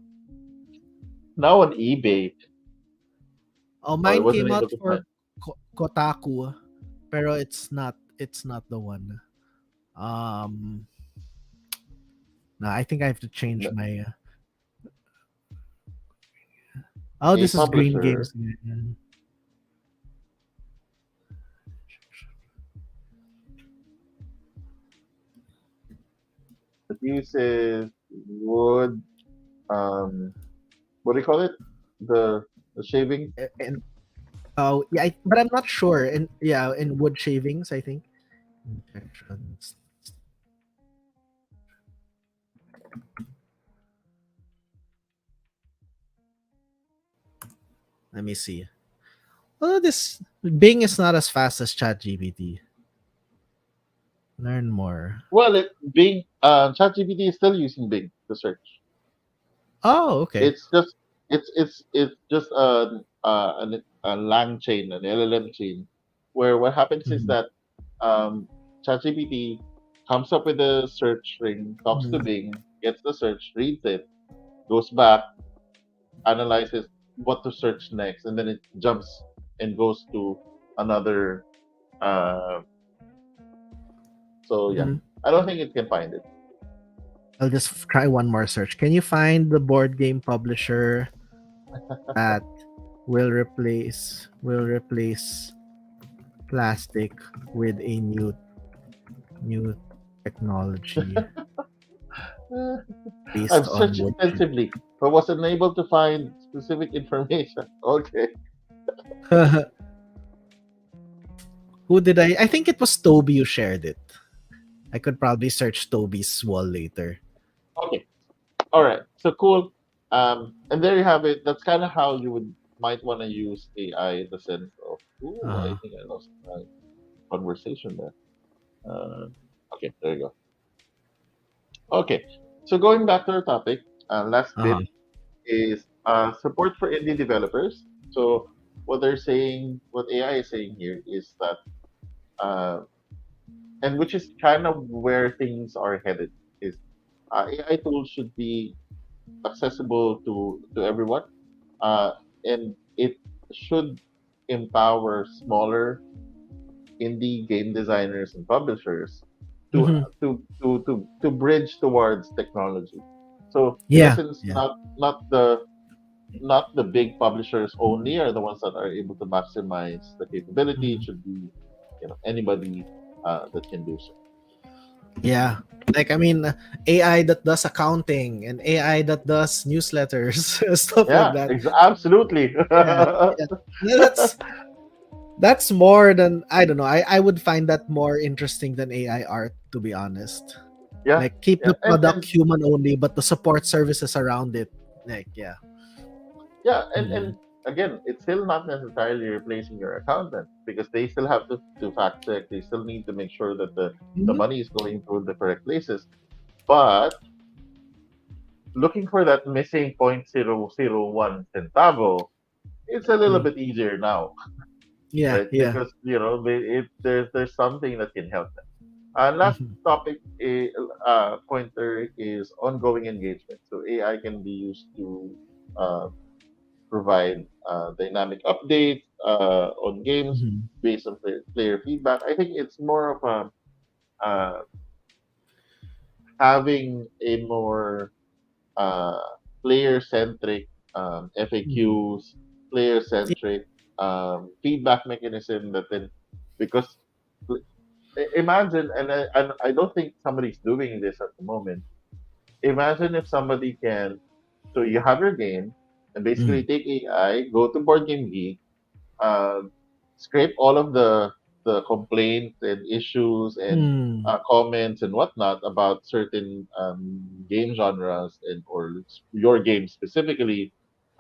now on eBay. oh, Oh, I mine wasn't came out able to for find. Kotaku, pero it's not the one. um no, I think I have to change my oh, A this is Green publisher. Games. Yeah. uses wood. Um, what do you call it? The the shaving. And oh yeah, but I'm not sure. And yeah, in wood shavings, I think. Injections. Let me see. Well, this Bing is not as fast as ChatGPT. Learn more. Well, Bing, ChatGPT is still using Bing to search. Oh, okay. It's just it's just a lang chain, an LLM chain, where what happens is Mhm. that ChatGPT comes up with a search string, talks to Mhm. Bing, gets the search, reads it, goes back, analyzes what to search next, and then it jumps and goes to another. Uh, so yeah, Mhm. I don't think it can find it. I'll just try one more search. Can you find the board game publisher that will replace plastic with a new technology based I've on searched wood extensively, but was unable to find specific information. Okay. chip? Who did I think it was Toby who shared it. I could probably search Toby's wall later. Okay. All right. So cool. And there you have it. That's kind of how you would might want to use AI in the sense of, ooh, I Uh-huh. think I lost my conversation there. Okay, there you go. Okay. So going back to our topic, last bit Uh-huh. is support for indie developers. So what they're saying, what AI is saying here is that, uh, and which is kind of where things are headed, is AI tools should be accessible to everyone, uh, and it should empower smaller indie game designers and publishers to Mhm. to bridge towards technology. So in Yeah. essence, Yeah. not the big publishers only are the ones that are able to maximize the capability. It Mhm. should be, anybody that can do so. Yeah. Like I mean, AI that does accounting and AI that does newsletters, stuff like Yeah, that. absolutely. Yeah. Yeah. That's more than I don't know. I would find that more interesting than AI art, to be honest. Yeah, Like keep yeah, the product human only, but the support services around it. Like yeah. and Mm-mm. again, it's still not necessarily replacing your accountant because they still have to fact check. They still need to make sure that the Mhm. money is going to the correct places. But looking for that missing 0.001 centavo, it's a little Mm. bit easier now, Yeah, right? yeah. Because there's something that can help them. Last Mhm. topic, pointer is ongoing engagement. So AI can be used to uh, provide dynamic updates on games Mhm. based on player feedback. I think it's more of a having a more uh, player centric Mhm. FAQs, player centric feedback mechanism that then because imagine and I don't think somebody's doing this at the moment. Imagine if somebody can so you have your game and basically Mhm. take AI, go to Board Game Geek, um, scrape all of the complaints and issues and Mm. comments and whatnot about certain game genres and or your game specifically,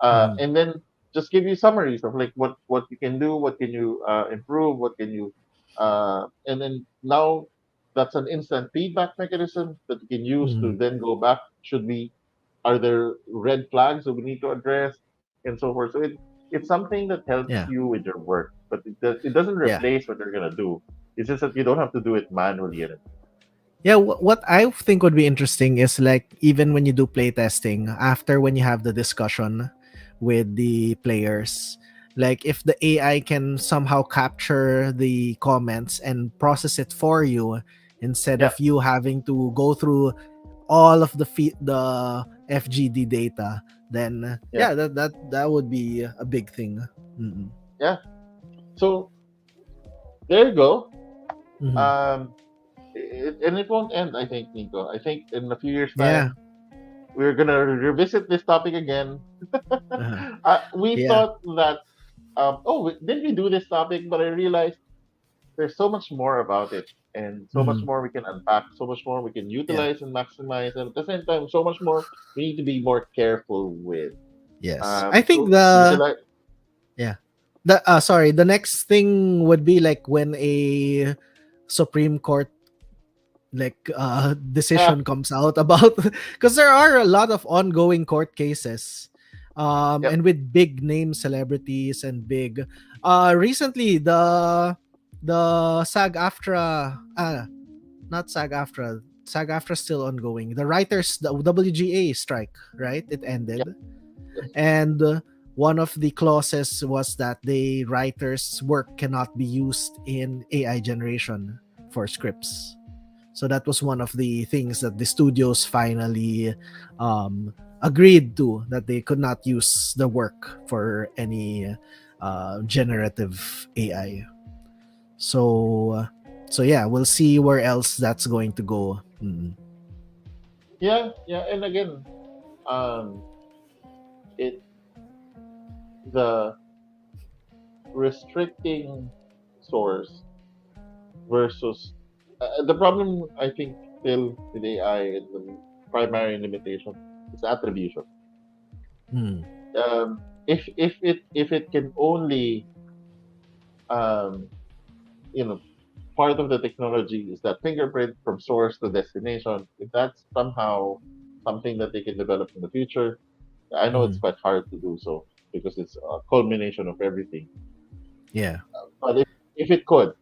Mhm. and then just give you summaries of like what you can do, what can you improve, what can you, and then now that's an instant feedback mechanism that you can use to Mhm. then go back. Should we are there red flags that we need to address and so forth? So it's something that helps Yeah. you with your work, but it doesn't Yeah. replace what you're gonna do. It's just that you don't have to do it manually anymore. Yeah, what I think would be interesting is like even when you do playtesting, after when you have the discussion with the players, like if the AI can somehow capture the comments and process it for you instead Yeah, of you having to go through all of the FGD data, then yeah, yeah, that would be a big thing. Mm-mm. yeah. So there you go. Mm-hmm. Um, and it won't end. I think, Nico. I think in a few years' Yeah. time we're gonna revisit this topic again. Uh-huh. We Yeah. thought that didn't we do this topic? But I realized there's so much more about it, and so much Mhm. more we can unpack, so much more we can Yeah. utilize and maximize, and at the same time, so much more we need to be more careful with. Yes. I think So the utilize, yeah. The next thing would be like when a Supreme Court yeah, decision comes out about, because there are a lot of ongoing court cases, yep, and with big name celebrities and big recently the SAG-AFTRA, not SAG-AFTRA, SAG-AFTRA still ongoing, the writers, the WGA strike, right? It yep, ended. yes, And one of the clauses was that the writer's work cannot be used in AI generation for scripts. So that was one of the things that the studios finally agreed to, that they could not use the work for any generative AI. So so yeah, we'll see where else that's going to go. yeah, yeah. And again, um, it the restricting source versus the problem. I think still with AI and the primary limitation is attribution. Mm. If it can only um, you know part of the technology is that fingerprint from source to destination. If that's somehow something that they can develop in the future, I know it's Mm. quite hard to do so because it's a culmination of everything. Yeah. But if it could,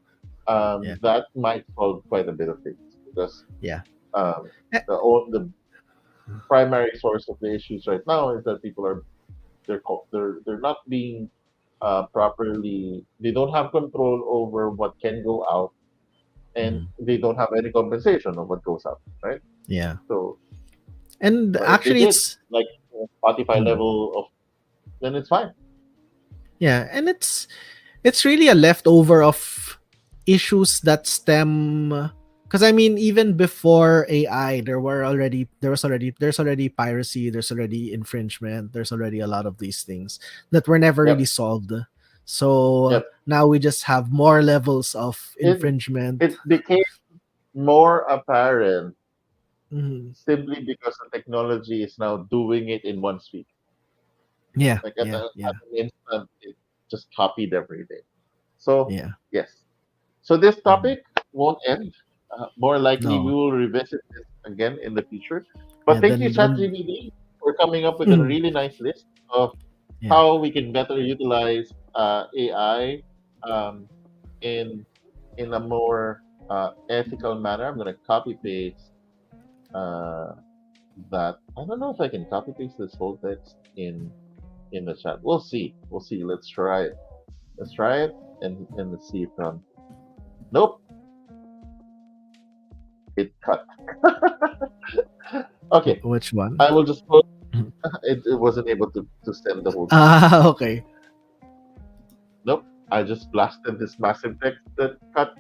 Yeah. that might solve quite a bit of things because Yeah. um, Eh, the primary source of the issues right now is that people are they're not being properly. They don't have control over what can go out, and mm. they don't have any compensation of what goes out, right? Yeah. So, And but if they actually did it's like Spotify mm, level of, then it's fine. yeah, and it's really a leftover of issues that stem, because I mean, even before AI there's already piracy, there's already infringement, there's already a lot of these things that were never Yep, really solved. So yep. now we just have more levels of It infringement. it became more apparent Mhm. simply because the technology is now doing it in one sweep. Yeah, Like yeah, at yeah, an instant, it just copied everything. So yeah. yes. So this Mhm. topic won't end. More likely, we No, will revisit this again in the future. But yeah. thank you, Then when ChatGPT, for coming up with a mhm, really nice list of yeah. how we can better utilize AI um, in a more ethical manner. I'm gonna copy paste uh, that. I don't know if I can copy paste this whole text in the chat. We'll see. We'll see. Let's try it. Let's try it and let's see if nope, it cut. Okay, Which one? I will just put. It wasn't able to send the whole thing. Ah, okay. Nope. I just blasted this massive text that cut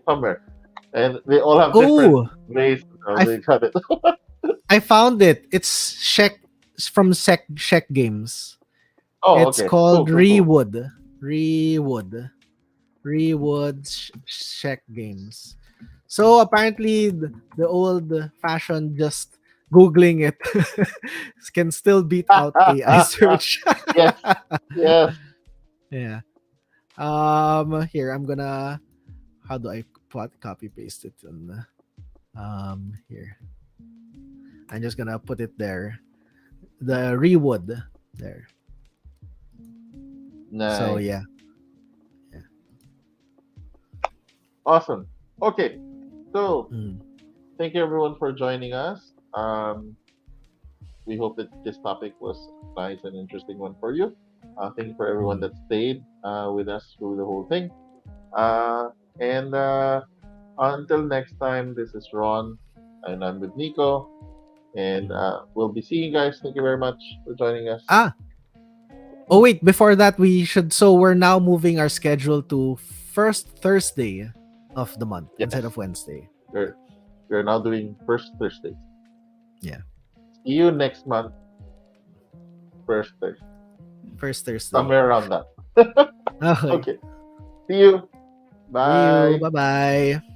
somewhere, and they all have different Oh, ways how I they cut it. I found it. It's from Shek Games. Oh, It's okay. Cool, called cool, cool. Rewood. Rewood. Rewood Shek Games. So apparently the old fashioned just googling it can still beat out AI search. Yes, yes. Yeah. Here I'm gonna, how do I copy paste it in here. I'm just gonna put it there. The Rewood there. So Nice. yeah. Yeah. Awesome. Okay. So Mm, thank you everyone for joining us. We hope that this topic was a nice and interesting one for you. Thank you for everyone mm, that stayed with us through the whole thing. And until next time, this is Ron, and I'm with Nico, and mm. we'll be seeing you guys. Thank you very much for joining us. Ah, oh wait, before that we should, so we're now moving our schedule to first Thursday of the month instead Yes, of Wednesday. We're we're now doing first Thursdays. Yeah. See you next month, first Thursday, First Thursday. somewhere around that. Okay. Okay. See you. See you. Bye. Bye bye.